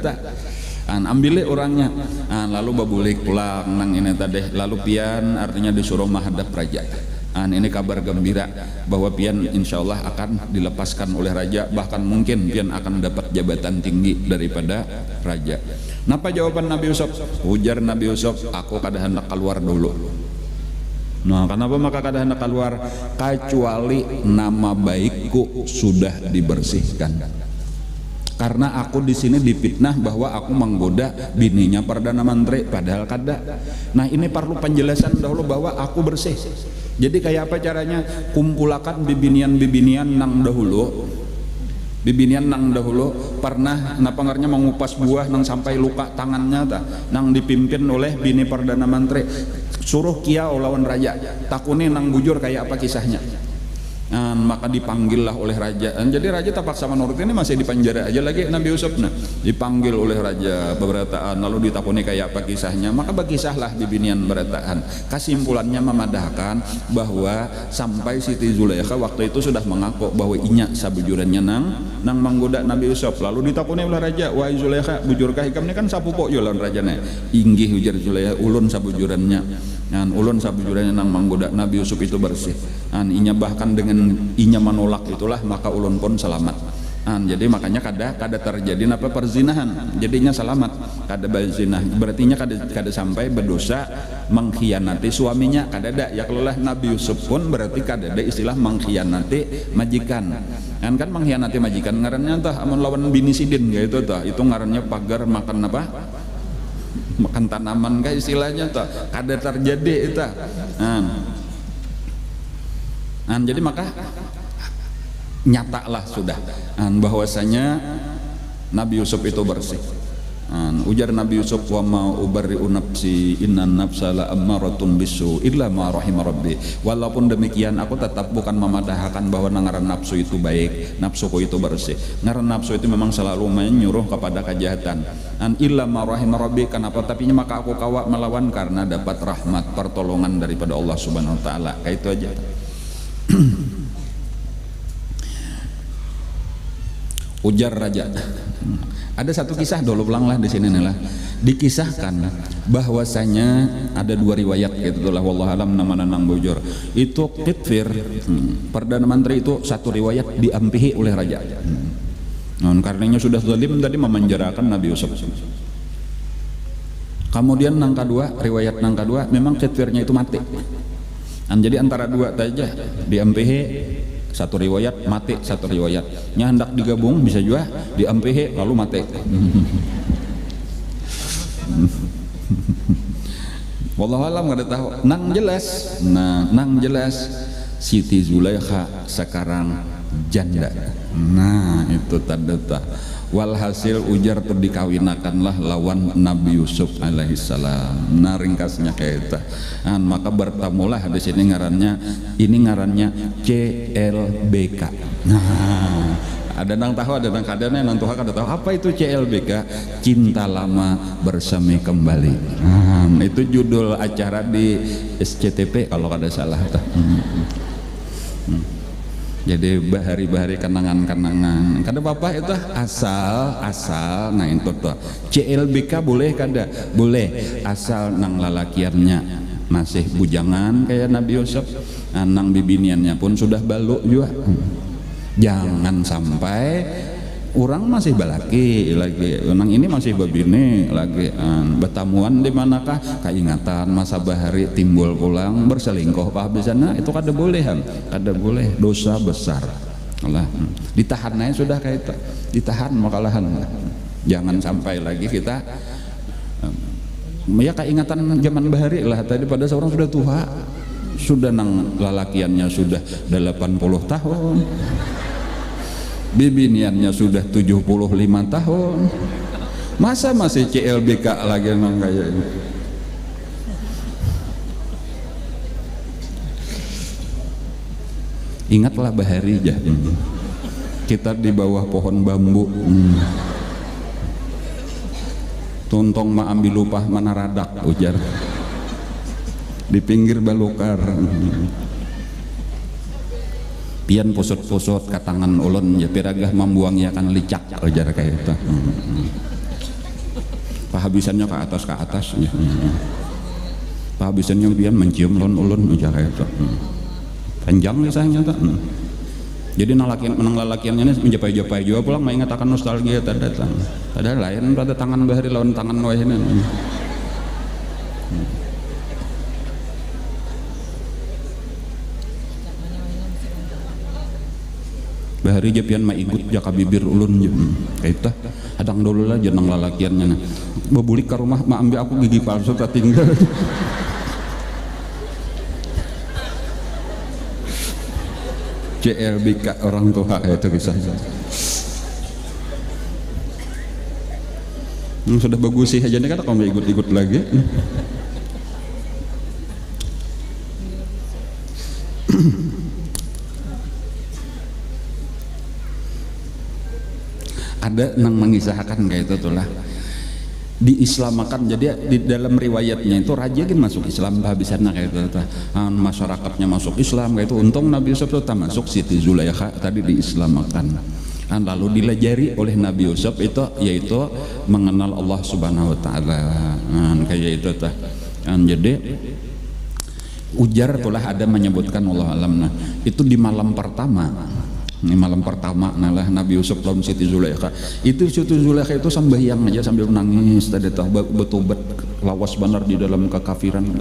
ambilnya orangnya. Lalu babulik pulang nang ini tadi. Lalu pian artinya disuruh menghadap raja. Ini kabar gembira bahwa pian insyaallah akan dilepaskan oleh raja, bahkan mungkin pian akan dapat jabatan tinggi daripada raja. Napa jawaban Nabi Yusuf? Ujar Nabi Yusuf, aku kada hendak keluar dulu. Nah, kenapa maka kada hendak keluar? Kecuali nama baikku sudah dibersihkan. Karena aku di sini difitnah bahwa aku menggoda bininya Perdana Menteri, padahal kada. Nah, ini perlu penjelasan dahulu bahwa aku bersih. Jadi kayak apa caranya? Kumpulakan bibinian-bibinian nang dahulu. Bibinian nang dahulu pernah napangarnya mengupas buah nang sampai luka tangannya ta, nang dipimpin oleh bini Perdana Menteri. Suruh kiau lawan raja. Takuni nang bujur kayak apa kisahnya. Maka dipanggillah oleh raja. Jadi raja terpaksa menurut, ini masih dipenjara aja lagi Nabi Yusuf. Nah, dipanggil oleh raja beberataan, lalu ditakuni kayak apa kisahnya. Maka berkisahlah bibinian berataan. Kesimpulannya memadahkan bahwa sampai Siti Zulaikha waktu itu sudah mengaku bahwa inya sabujurannya nang menggoda Nabi Yusuf. Lalu ditakuni oleh raja, wahai Zulaikha, bujurkah ikam ini kan sapupok yo lawan rajane. Inggih ujar Zulaikha, ulun sabujurannya. Ulun sabujurannya nang menggoda Nabi Yusuf itu bersih. Inya bahkan dengan inya menolak itulah maka ulun pun selamat. Jadi makanya kada terjadi apa perzinahan, jadinya selamat, kada berzinah, berarti nya kada sampai berdosa mengkhianati suaminya, kada ada. Ya kalau Nabi Yusuf pun berarti kada ada istilah mengkhianati majikan. Kan mengkhianati majikan ngarannya tah amun lawan bini sidin gitu tah, itu ngarannya pagar makan apa? Makan tanaman kayak istilahnya tah, kada terjadi itu. Jadi maka nyatalah sudah bahwasanya Nabi Yusuf itu bersih. Ujar Nabi Yusuf, wa ma ubarri'u nafsi innan nafsa la ammaratun bisu illa ma rahima rabbi. Walaupun demikian aku tetap bukan memadahkan bahwa ngaran nafsu itu baik, nafsuku itu bersih. Ngaran nafsu itu memang selalu menyuruh kepada kejahatan. Illa ma rahima rabbi, kenapa? Tapi maka aku kawak melawan karena dapat rahmat pertolongan daripada Allah Subhanahu wa taala. Kayak itu aja. Ujar raja. Ada satu kisah dulu ulanglah di sini nih lah. Dikisahkan bahwasanya ada dua riwayat gitu lah, wallahu alam nama nang bujur. Itu Qitfir, Perdana Menteri itu satu riwayat diampihi oleh raja. Karenanya sudah zalim tadi memenjarakan Nabi Yusuf. Kemudian nang kedua, riwayat nang kedua memang Qitfirnya itu mati. Jadi antara dua saja diampihi, satu riwayat mati, satu riwayatnya hendak digabung bisa juga diampihi lalu mati. Wallahu alam nggak tahu. Nang jelas Siti Zulaikha sekarang janda. Nah itu tanda. Walhasil ujar tuh dikawinakanlah lawan Nabi Yusuf alaihissalam. Nah ringkasnya kayak itu. Maka bertemulah di sini ngarannya CLBK. Nah ada nang tahu, ada nang kadane, nang tuha kada tahu apa itu CLBK, cinta lama bersemi kembali. Itu judul acara di SCTV kalau kada salah. Jadi bahari-bahari kenangan-kenangan. Kada bapak itu asal. Nah itu tuh CLBK boleh kada? Boleh asal nang lalakiannya masih bujangan kayak Nabi Yusuf, nang bibiniannya pun sudah baluk juga. Jangan sampai orang masih balaki lagi, nang ini masih babini lagi. Betamuan di manakah keingatan masa bahari timbul pulang berselingkuh pahabisannya, itu kada boleh, kada boleh, dosa besar lah. Ditahannya sudah kayak itu, ditahan makalahan. Jangan sampai lagi kita ya keingatan zaman bahari lah tadi, pada seorang sudah tua, sudah nang lalakiannya sudah 80 tahun, bibiniannya sudah 75 tahun, masa masih CLBK lagi nang kayak ini. Ingatlah bahari aja, kita di bawah pohon bambu, tuntong ma ambil lupah mana radak ujar di pinggir balukar. Pian posot-posot katangan ulun ya piragah membuangnya kan licak ujar kayak itu. Pahabisannya ke atas ya. Pahabisannya pian mencium ulun ujar kayak itu. Panjang kisahnya tak. Jadi menang lalakiannya ini menjapai-japai juga pulang mengatakan nostalgia datang. Padahal lain pada tangan bahari lawan tangan wahina. Bahari japian mah ikut jaka bibir ulun kaita hadang dulu lah jenang lalakiannya babulik ke rumah mah ambil aku gigi palsu tak tinggal. CLBK orang tua itu bisa sudah bagus sih aja nih kan kamu ikut-ikut lagi. Ada yang mengisahkan kayak itu tuh lah diislamakan. Jadi di dalam riwayatnya itu raja kan masuk Islam habisannya kayak itu masyarakatnya masuk Islam kayak itu. Untung Nabi Yusuf itu masuk Siti Zulaikha tadi diislamakan. Lalu dilajari oleh Nabi Yusuf itu yaitu mengenal Allah Subhanahu Wa Taala kayak itu tuh. Jadi ujar tulah ada menyebutkan Allah alam itu di malam pertama. Ini malam pertama nalah Nabi Yusuf lawan Siti Zulaikha. Itu Siti Zulaikha itu sembahyang aja sambil nangis tadi tah betobat lawas benar di dalam kekafiran.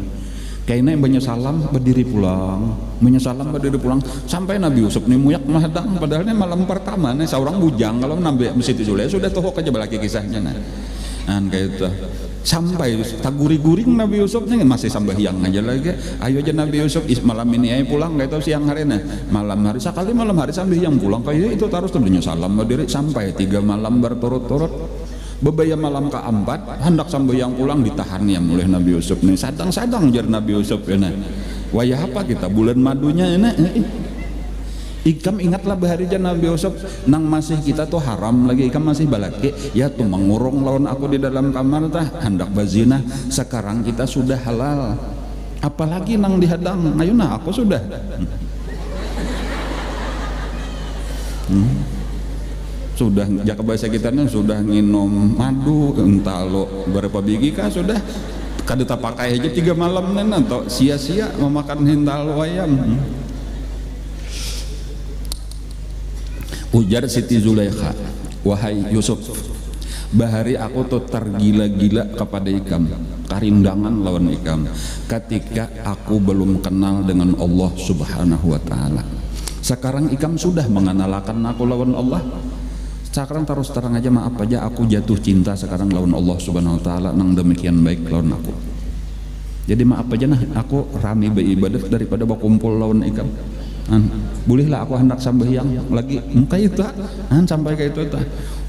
Kayaknya banyak salam berdiri pulang, sampai Nabi Yusuf nih muyak mahadang padahal ini malam pertama nih seorang bujang kalau Nabi Siti Zulaikha sudah tahu aja balaki kisahnya kayak itu. Sampai taguri-guring Nabi Yusuf nih masih sambahyang aja lagi. Ayo aja Nabi Yusuf malam ini ayo pulang nggak tahu siang hari malam hari sekali malam hari sambahyang pulang kayak itu terus terus salam berdiri sampai 3 malam berturut-turut. Bebaya malam keempat hendak sambahyang pulang ditahan ya oleh Nabi Yusuf nih sadang-sadang jar Nabi Yusuf ya wayah apa kita bulan madunya ikam ingatlah bahari jan Nabi Yusuf nang masih kita tuh haram lagi ikam masih balaki ya tuh mengurung lawan aku di dalam kamar tah hendak bazina sekarang kita sudah halal apalagi nang dihadang ayo aku sudah sudah jaka bahasa kita sudah nginum madu entalo berapa biji kah sudah kadeta pakai aja 3 malam atau sia-sia memakan hintal wayam. Ujar Siti Zulaikha, wahai Yusuf, bahari aku tuh tergila-gila kepada ikam, karindangan lawan ikam ketika aku belum kenal dengan Allah Subhanahu Wa Taala. Sekarang ikam sudah mengenalkan aku lawan Allah. Sekarang terus terang aja maaf aja aku jatuh cinta sekarang lawan Allah Subhanahu Wa Taala nang demikian baik lawan aku. Jadi maaf aja aku rame beribadah daripada berkumpul lawan ikam. Bolehlah aku hendak sambahyang lagi muka itu sampai ke itu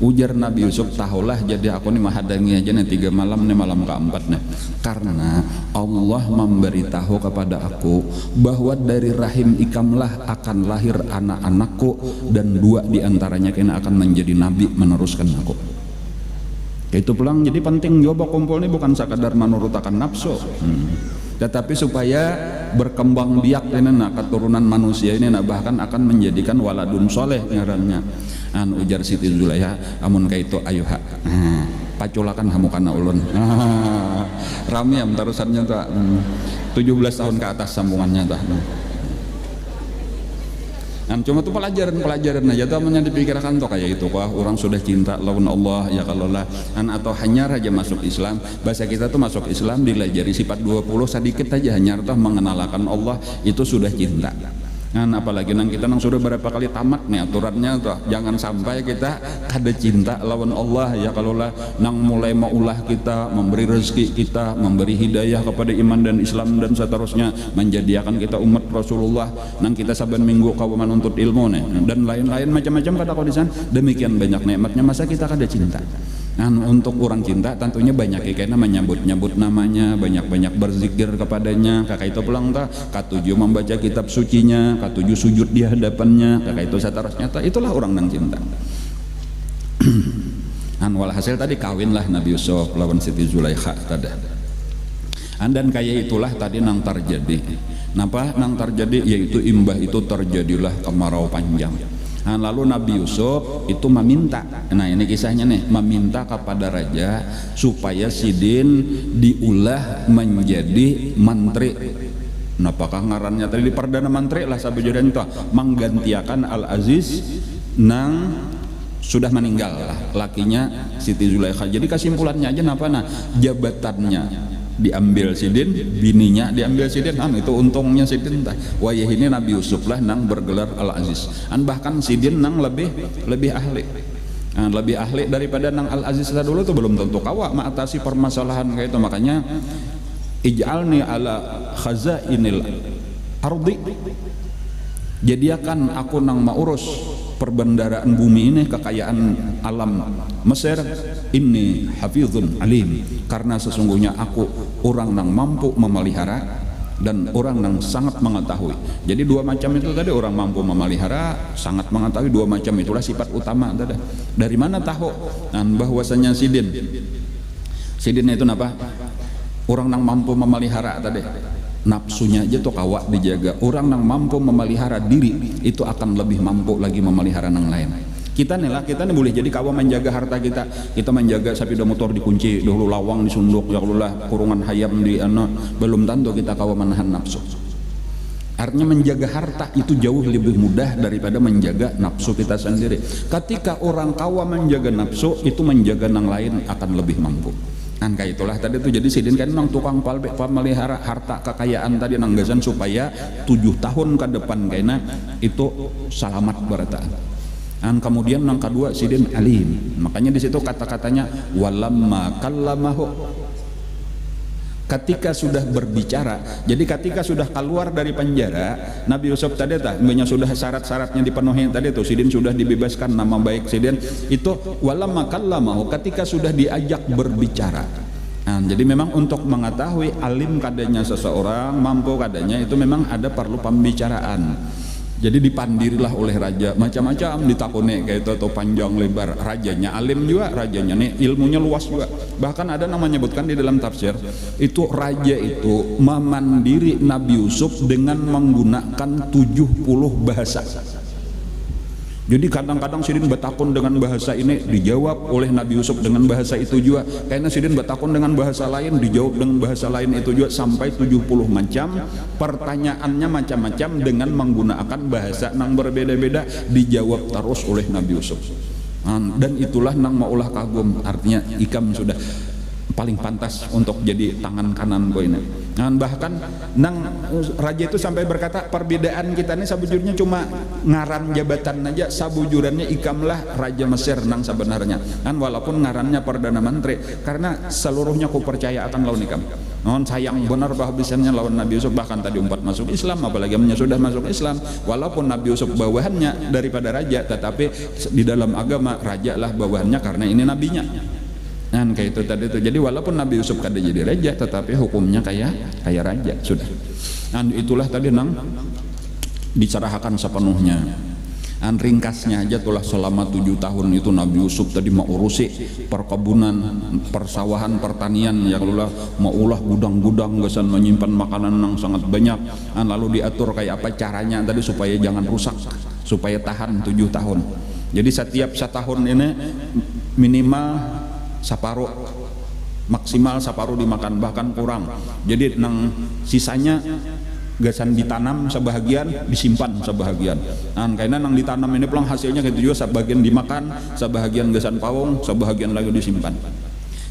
ujar Nabi Yusuf tahulah jadi aku nih mahadangi aja nih 3 malam nih malam keempat nih karena Allah memberitahu kepada aku bahwa dari rahim ikamlah akan lahir anak-anakku dan 2 diantaranya kena akan menjadi nabi meneruskan aku. Itu pulang jadi penting coba kumpul ini bukan sekadar menurutakan nafsu tetapi supaya berkembang biak ini keturunan manusia ini bahkan akan menjadikan waladun soleh ngarannya ujar Siti Zulaikha amun kaitu ayo paculakan hamukana ulun ramiam terusannya tuh 17 tahun ke atas sambungannya tuh cuma tuh pelajaran aja tuh yang dipikirkan tuh kayak itu wah orang sudah cinta lawan Allah ya kalau lah atau hanya aja masuk Islam bahasa kita tuh masuk Islam dilajari sifat 20 sedikit aja hanya tuh mengenalkan Allah itu sudah cinta apalagi nang kita nang sudah berapa kali tamat nih aturannya tuh jangan sampai kita ada cinta lawan Allah ya kalau lah nang mulai maulah kita memberi rezeki kita memberi hidayah kepada iman dan Islam dan seterusnya menjadikan kita umat Rasulullah nang kita saban minggu kau menuntut ilmu nih dan lain-lain macam-macam kata kodisan demikian banyak nikmatnya masa kita kada cinta untuk orang cinta tentunya banyak karena menyebut-nyebut namanya banyak-banyak berzikir kepadanya kakak itu pulang tak katujuh membaca kitab sucinya katujuh sujud di hadapannya kakak itu seterusnya itulah orang yang cinta walhasil tadi kawinlah Nabi Yusuf lawan Siti Zulaikha tadi dan kayak itulah tadi nang terjadi napa nang terjadi yaitu imbah itu terjadilah kemarau panjang lalu Nabi Yusuf itu meminta ini kisahnya nih meminta kepada raja supaya Sidin diulah menjadi menteri Napakah ngarannya tadi di Perdana Menteri lah sabujurnya itu menggantiakan Al-Aziz nang sudah meninggal lah lakinya Siti Zulaikha. Jadi kesimpulannya aja apa nah jabatannya diambil Sidin, bininya diambil Sidin, itu untungnya Sidin tah. Wayah ini Nabi Yusuf lah nang bergelar Al-Aziz. Bahkan Sidin nang lebih ahli. Lebih ahli daripada nang Al-Aziz dulu tuh belum tentu kawa mengatasi permasalahan kayak itu. Makanya ij'alni ala khazainil ardi, jadikan aku nang maurus perbendaraan bumi ini, kekayaan alam Mesir ini hafizun alim, karena sesungguhnya aku orang nang mampu memelihara dan orang nang sangat mengetahui. Jadi dua macam itu tadi, orang mampu memelihara, sangat mengetahui, dua macam itulah sifat utama tadi. Dari mana tahu bahwasanya Sidin itu apa? Orang yang mampu memelihara tadi nafsunya aja tuh kawak dijaga. Orang yang mampu memelihara diri itu akan lebih mampu lagi memelihara yang lain. Kita nih boleh jadi kawa menjaga harta kita menjaga sepeda motor dikunci dulu, lawang disunduk, ya Allah kurungan hayam di belum tentu kita kawa menahan nafsu. Artinya menjaga harta itu jauh lebih mudah daripada menjaga nafsu kita sendiri. Ketika orang kawa menjaga nafsu, itu menjaga yang lain akan lebih mampu. Kayak itulah tadi tuh. Jadi Sidin kan memang tukang pemelihara harta kekayaan tadi nanggasan supaya 7 tahun ke depan kayaknya itu selamat berataan. Kemudian yang kedua Sidin alim. Makanya di situ kata-katanya walamma kallamahu, ketika sudah berbicara. Jadi ketika sudah keluar dari penjara Nabi Yusuf tadi sudah syarat-syaratnya dipenuhi tadi tuh, Sidin sudah dibebaskan, nama baik Sidin itu walamma kallamahu, ketika sudah diajak berbicara. Jadi memang untuk mengetahui alim kadanya seseorang, mampu kadanya, itu memang ada perlu pembicaraan. Jadi dipandirilah oleh raja, macam-macam ditakuni kayak itu atau panjang lebar. Rajanya alim juga, rajanya nih ilmunya luas juga. Bahkan ada namanya menyebutkan di dalam tafsir itu raja itu memandiri Nabi Yusuf dengan menggunakan 70 bahasa. Jadi kadang-kadang Sidin bertakun dengan bahasa ini dijawab oleh Nabi Yusuf dengan bahasa itu juga. Karena Sidin bertakun dengan bahasa lain dijawab dengan bahasa lain itu juga, sampai 70 macam pertanyaannya macam-macam dengan menggunakan bahasa yang berbeda-beda dijawab terus oleh Nabi Yusuf. Dan itulah nang maulah kagum, artinya ikam sudah paling pantas untuk jadi tangan kanan ko ini. Bahkan nang raja itu sampai berkata perbedaan kita ini sabujurnya cuma ngaran jabatan aja, sabujurannya ikamlah raja Mesir nang sebenarnya. Walaupun ngarannya Perdana Menteri, karena seluruhnya ku percaya akan lawan ikam. Sayang benar bahwa lawan Nabi Yusuf, bahkan tadi umpat masuk Islam, apalagi sudah masuk Islam. Walaupun Nabi Yusuf bawahannya daripada raja, tetapi di dalam agama raja lah bawahannya karena ini nabinya. Kayak itu tadi itu. Jadi walaupun Nabi Yusuf kada jadi raja, tetapi hukumnya kayak raja sudah. Itulah tadi nang dicerahkan sepenuhnya. Ringkasnya aja tulah selama 7 tahun itu Nabi Yusuf tadi mau urusi perkebunan, persawahan, pertanian, ya Allah, mau ulah gudang-gudang gesan menyimpan makanan yang sangat banyak. Lalu diatur kayak apa caranya tadi supaya jangan rusak, supaya tahan 7 tahun. Jadi setiap setahun ini minimal separuh, maksimal separuh dimakan, bahkan kurang. Jadi nang sisanya gasan ditanam sebahagian, disimpan sebahagian. Karena nang ditanam ini pulang hasilnya gitu juga, sebagian dimakan, sebahagian gasan pawong, sebahagian lagi disimpan.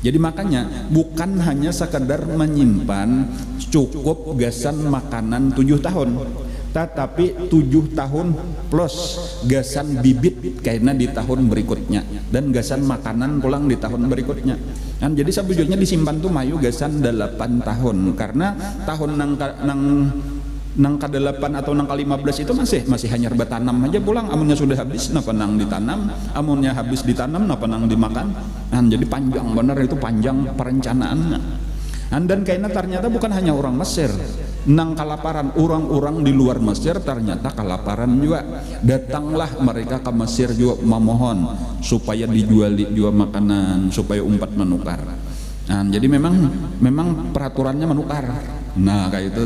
Jadi makanya bukan hanya sekedar menyimpan cukup gasan makanan 7 tahun, tetapi 7 tahun plus gasan bibit karena di tahun berikutnya, dan gasan makanan pulang di tahun berikutnya. Jadi sebujurnya disimpan tuh mayu gasan 8 tahun, karena tahun nang ke-8 atau nang ke-15 itu masih hanya bertanam aja pulang, amunnya sudah habis napa nang ditanam, amunnya habis ditanam napa nang dimakan. Jadi panjang benar itu, panjang perencanaannya. Dan kayaknya ternyata bukan hanya orang Mesir nang kelaparan, orang-orang di luar Mesir ternyata kelaparan juga. Datanglah mereka ke Mesir juga memohon supaya dijual makanan, supaya umpat menukar. Jadi memang peraturannya menukar. Kayak itu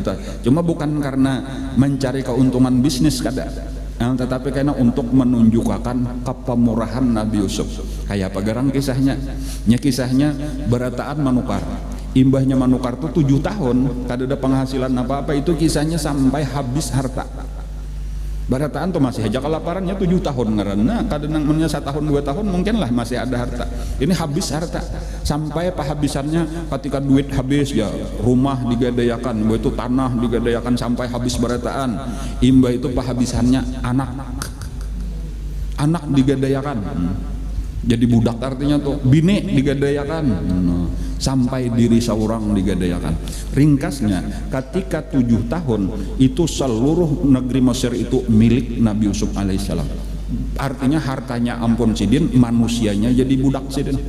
cuma bukan karena mencari keuntungan bisnis kada, tetapi karena untuk menunjukkan kepemurahan Nabi Yusuf. Kayak apa garang kisahnya? Kisahnya berataan menukar. imbahnya manukar tuh 7 tahun kada ada penghasilan apa-apa. Itu kisahnya sampai habis harta. Barataan tuh masih aja kelaparannya 7 tahun ngaranna, kadang mennya 1 tahun 2 tahun mungkin lah masih ada harta. Ini habis harta sampai penghabisannya ketika duit habis ya rumah digadayakan, itu tanah digadayakan sampai habis barataan. Imbah itu penghabisannya anak digadayakan. Jadi budak artinya tuh bini digadayakan, sampai diri seorang digadayakan. Ringkasnya ketika 7 tahun itu seluruh negeri Mesir itu milik Nabi Yusuf alaihissalam. Artinya hartanya ampun sidin, manusianya jadi budak sidin.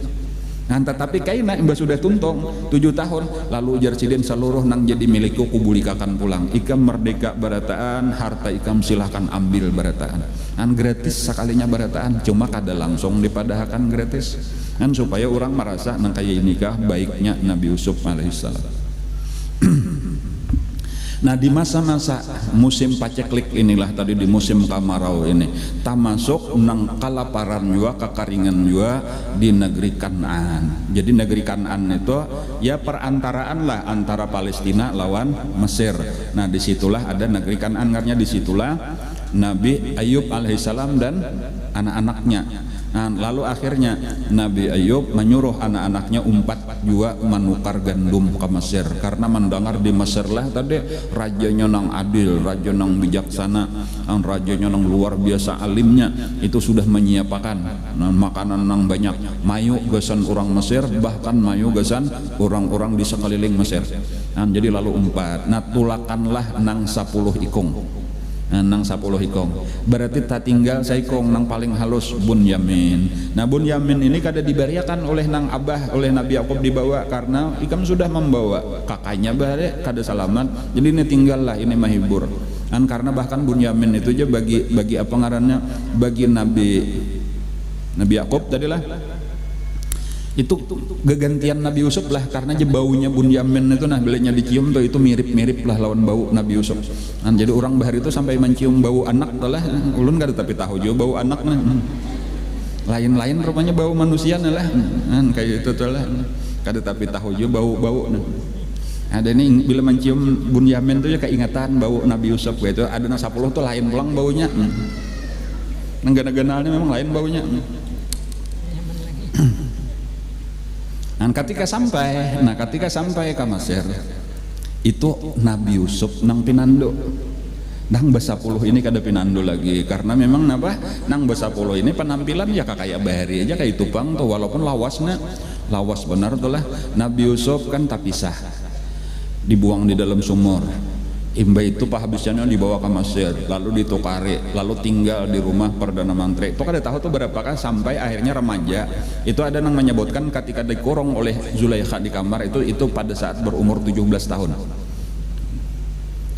Nah, tetapi kaina imbah sudah tuntung 7 tahun lalu ujar sidin seluruh nang jadi milikku kubulikakan pulang. Ikam merdeka barataan, harta ikam silahkan ambil barataan. An gratis sekalinya barataan, cuma kada langsung dipadahakan gratis. Kan supaya orang merasa nang kaya inikah baiknya Nabi Yusuf alaihissalam. Nah, di masa-masa musim paceklik inilah tadi, di musim kemarau ini termasuk nang kelaparan juga, kekeringan juga di negeri Kanaan. Jadi negeri Kanaan itu ya perantaraan lah antara Palestina lawan Mesir. Nah, disitulah ada negeri Kanaan, karena disitulah Nabi Ayub alaihissalam dan anak-anaknya. Nah, lalu akhirnya Nabi Ayub menyuruh anak-anaknya umpat juga menukar gandum ke Mesir, karena mendengar di Mesir lah tadi rajanya nang adil, raja nang bijaksana, rajanya nang luar biasa alimnya, itu sudah menyiapkan makanan nang banyak, mayu gasan orang Mesir, bahkan mayu gasan orang-orang di sekeliling Mesir. Nah, jadi lalu umpat, nah tulakanlah nang 10 ikung. Nang 10 ikong berarti tak tinggal saikong nang paling halus Bunyamin. Nah, Bunyamin ini kada dibariakan oleh nang abah, oleh Nabi Yakub dibawa karena ikam sudah membawa kakaknya bare kada selamat, jadi ini tinggallah ini mahibur. Dan karena bahkan Bunyamin itu aja bagi apa ngarannya, bagi Nabi Yakub tadilah itu gegantian Nabi Yusuf lah, karena aja baunya Bunyamin itu nah bilanya dicium tuh itu mirip-mirip lah lawan bau Nabi Yusuf. Nah, jadi orang bahari itu sampai mencium bau anak lah, ulun kada tapi tahu juga bau anak nah. Lain-lain rupanya bau manusia lah. Nah, kayak itu tuh lah. Kada tapi tahu juga bau-bau nah. Ada ini bila mencium Bunyamin tuh ya keingatan bau Nabi Yusuf gitu. Ada nang 10 tuh lain pulang baunya. Nang gana-ganalnya memang lain baunya. Nah, ketika sampai ke Mesir itu Nabi Yusuf nang pinando, nang basapuluh ini kada pinando lagi, karena memang napa nang basapuluh ini penampilan ya kayak bahari aja kayak tupang tuh, walaupun lawas benar tuh lah. Nabi Yusuf kan tak pisah, dibuang di dalam sumur. Imba itu penghabisannya dibawa ke Mesir, lalu ditukari, lalu tinggal di rumah Perdana Menteri. Itu kada tahu tuh berapakah sampai akhirnya remaja. Itu ada yang menyebutkan ketika dikurung oleh Zulaikha di kamar itu pada saat berumur 17 tahun.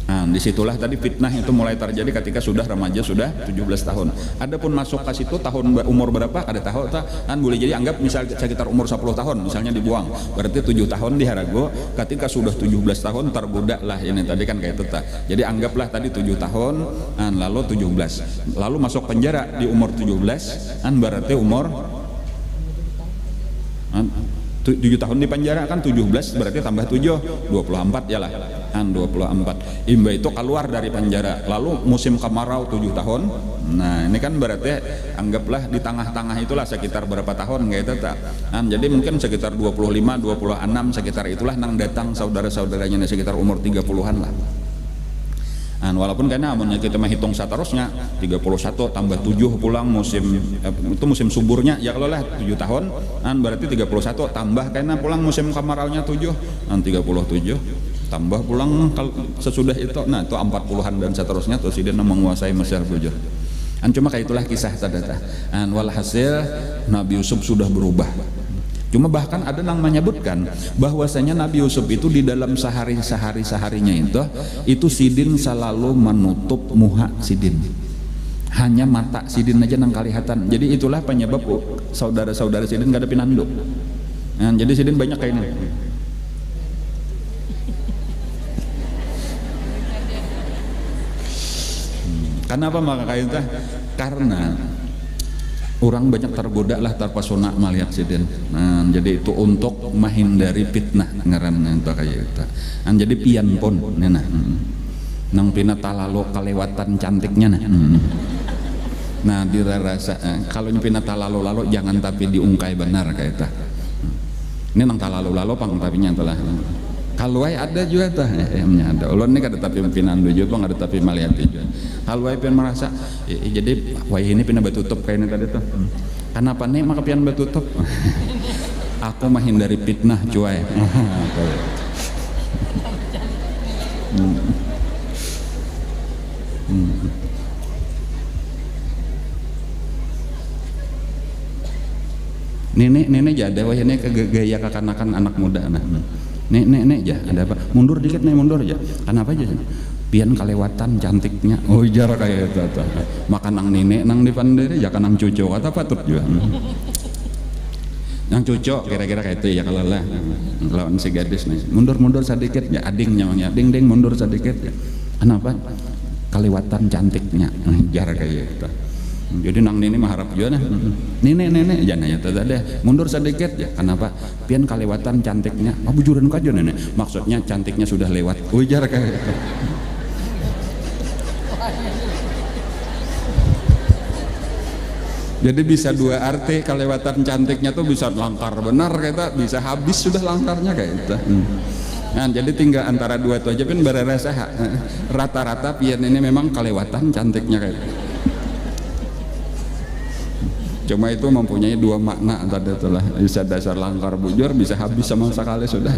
Nah, disitulah tadi fitnah itu mulai terjadi ketika sudah remaja, sudah 17 tahun. Adapun masuk ke situ tahun umur berapa ada tahu kan, boleh jadi anggap misal sekitar umur 10 tahun misalnya dibuang, berarti 7 tahun di Harago. Ketika sudah 17 tahun terbudak lah ini tadi kan kayak itu ta. Jadi anggaplah tadi 7 tahun lalu 17, lalu masuk penjara di umur 17 berarti umur 7 tahun di penjara kan 17 berarti tambah 7 24 ya lah kan 24. Imba itu keluar dari penjara lalu musim kemarau 7 tahun. Nah, ini kan berarti anggaplah di tengah-tengah itulah sekitar berapa tahun kayak itu tak. Nah, jadi mungkin sekitar 25 26 sekitar itulah nang datang saudara-saudaranya sekitar umur 30-an lah. Walaupun karena amunnya kita menghitung seterusnya 31 tambah 7 pulang musim itu musim suburnya ya kalau lah 7 tahun berarti 31 tambah karena pulang musim kemaraunya 7 37 tambah pulang sesudah itu nah itu 40-an dan seterusnya tuh dia menguasai Mesir 7. Cuma kayak itulah kisah tadata. Walhasil Nabi Yusuf sudah berubah. Cuma bahkan ada yang menyebutkan bahwasanya Nabi Yusuf itu di dalam sehari-seharinya itu sidin selalu menutup muha sidin, hanya mata sidin aja nang kalihatan. Jadi itulah penyebab saudara-saudara sidin gak ada pinando. Nah, jadi sidin banyak kayak ini. Kenapa maka kayak itu? Karena orang banyak tergoda lah terpesona melihat sidin. Nah, jadi itu untuk menghindari fitnah ngaranna eta kayak eta. Jadi pian pun nena. Nang pina talalo kalewatan cantiknya nah. Nah dirasa kalau nyepina talalo-lalo jangan tapi diungkai benar kayak eta. Ini nang talalo-lalo pang tapi nyatalah. Kalwai ada juga tah emnya ada. Ulun ini kada tapi pinan dojo pang ada tapi malihat juga. Kalwai pian merasa jadi wai ini pina batutup kayaknya tadi tuh. Kenapa nih maka pian batutup? Aku menghindari fitnah cuai. Nenek jada wah ini gaya kekanakan anak muda nah. Nek ya ada apa? Mundur dikit nih mundur ya. Kenapa aja? Pian kalewatan cantiknya. Oh jar kayak itu. Makan nang nenek nang di pandere ya nang cucu kata patut juga. Yang cucu kira-kira kayak itu ya kalau lah. Lawan si gadis nih. Mundur sedikit ya adingnya mangnya. Ding mundur sedikit ya. Kenapa? Kalewatan cantiknya. Jar kayak itu. Jadi nang nini mah harap juga nah nenek jangan ya tadi mundur sedikit ya kenapa pian kalewatan cantiknya bujuran kajo nenek maksudnya cantiknya sudah lewat ujar kayak gitu. Jadi bisa dua arti kalewatan cantiknya tuh bisa langkar benar kayak bisa habis sudah langkarnya kayak gitu. Nah, jadi tinggal antara dua itu aja pun berasa rata-rata pian ini memang kalewatan cantiknya kayak gitu. Cuma itu mempunyai dua makna tadi itulah bisa dasar langkar bujur bisa habis sama sekali sudah.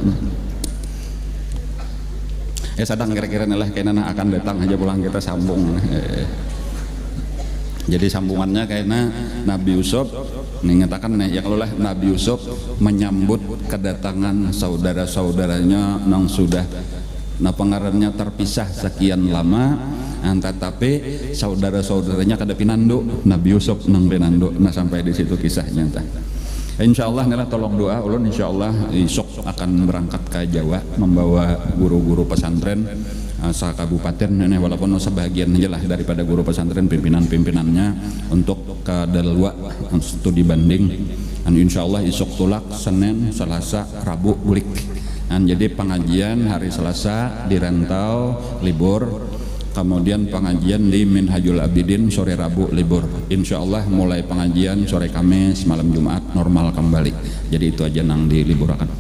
Sadang kira-kira lah kayaknya akan datang aja pulang kita sambung. Jadi sambungannya kayaknya Nabi Yusuf mengatakan ya kalau lah Nabi Yusuf menyambut kedatangan saudara-saudaranya yang sudah pengarannya terpisah sekian lama. Tetapi saudara-saudaranya kada pinando Nabi Yusuf nang pinando nah sampai di situ kisahnya entah. Insyaallah nila tolong doa ulun insyaallah esok akan berangkat ke Jawa membawa guru-guru pesantren sa kabupaten ini walaupun sebagian aja lah daripada guru pesantren pimpinan-pimpinannya untuk ke Dalwa studi banding dan insyaallah esok tulak Senin Selasa Rabu bulik. Jadi pengajian hari Selasa di Rantau libur. Kemudian pengajian di Minhajul Abidin sore Rabu libur. Insya Allah mulai pengajian sore Kamis malam Jumat normal kembali. Jadi itu aja nang diliburakan.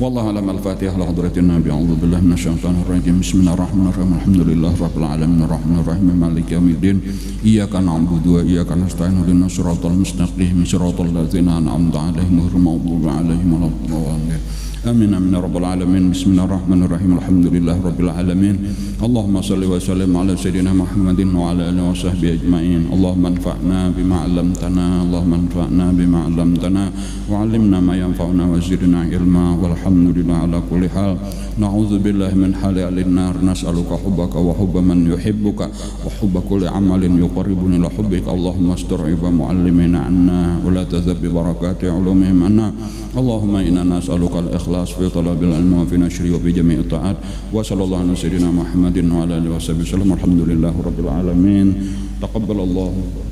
Wallahu a'lam. Al-Fatihah. Hadratin Nabi. A'udzubillahi minasyaitonir rajim. Bismillahirrahmanirrahim. Alhamdulillahirabbil alamin arrahmanirrahim maliki yaumiddin. Iyyaka na'budu wa iyyaka nasta'in. Ihdinas siratal mustaqim. Siratal ladzina an'amta 'alaihim ghairil maghdubi 'alaihim waladdallin. Amin amin ya rabbal alamin. Bismillahirrahmanirrahim. Alhamdulillah rabbil alamin. Allahumma salli wa sallim ala sayyidina Muhammadin wa ala alihi wa sahbihi ajma'in. Allahumma anfa'na bima 'allamtana. Allahumma anfa'na bima 'allamtana wa 'allimna ma yanfa'una wa zidna ilma. Walhamdulillah ala kulli hal. Na'udzu billahi min hali ahlin nar. Nas'aluka hubbaka wa hubba man yuhibbuka wa hubba kulli 'amalin yuqarribuna ila hubbika. Allahumma astur 'iba mu'allimina 'anna wa la tadhab bi barakati 'ulumihim 'anna. Allahumma inna nas'aluka al-ikhlas fi talabil ilmi wa fi nashri wa fi jami'i ta'at wa sallallahu ala sayyidina Muhammadin wa ala alihi wa sahbihi wasallam. Alhamdulillahirabbil alamin. Taqabbalallahu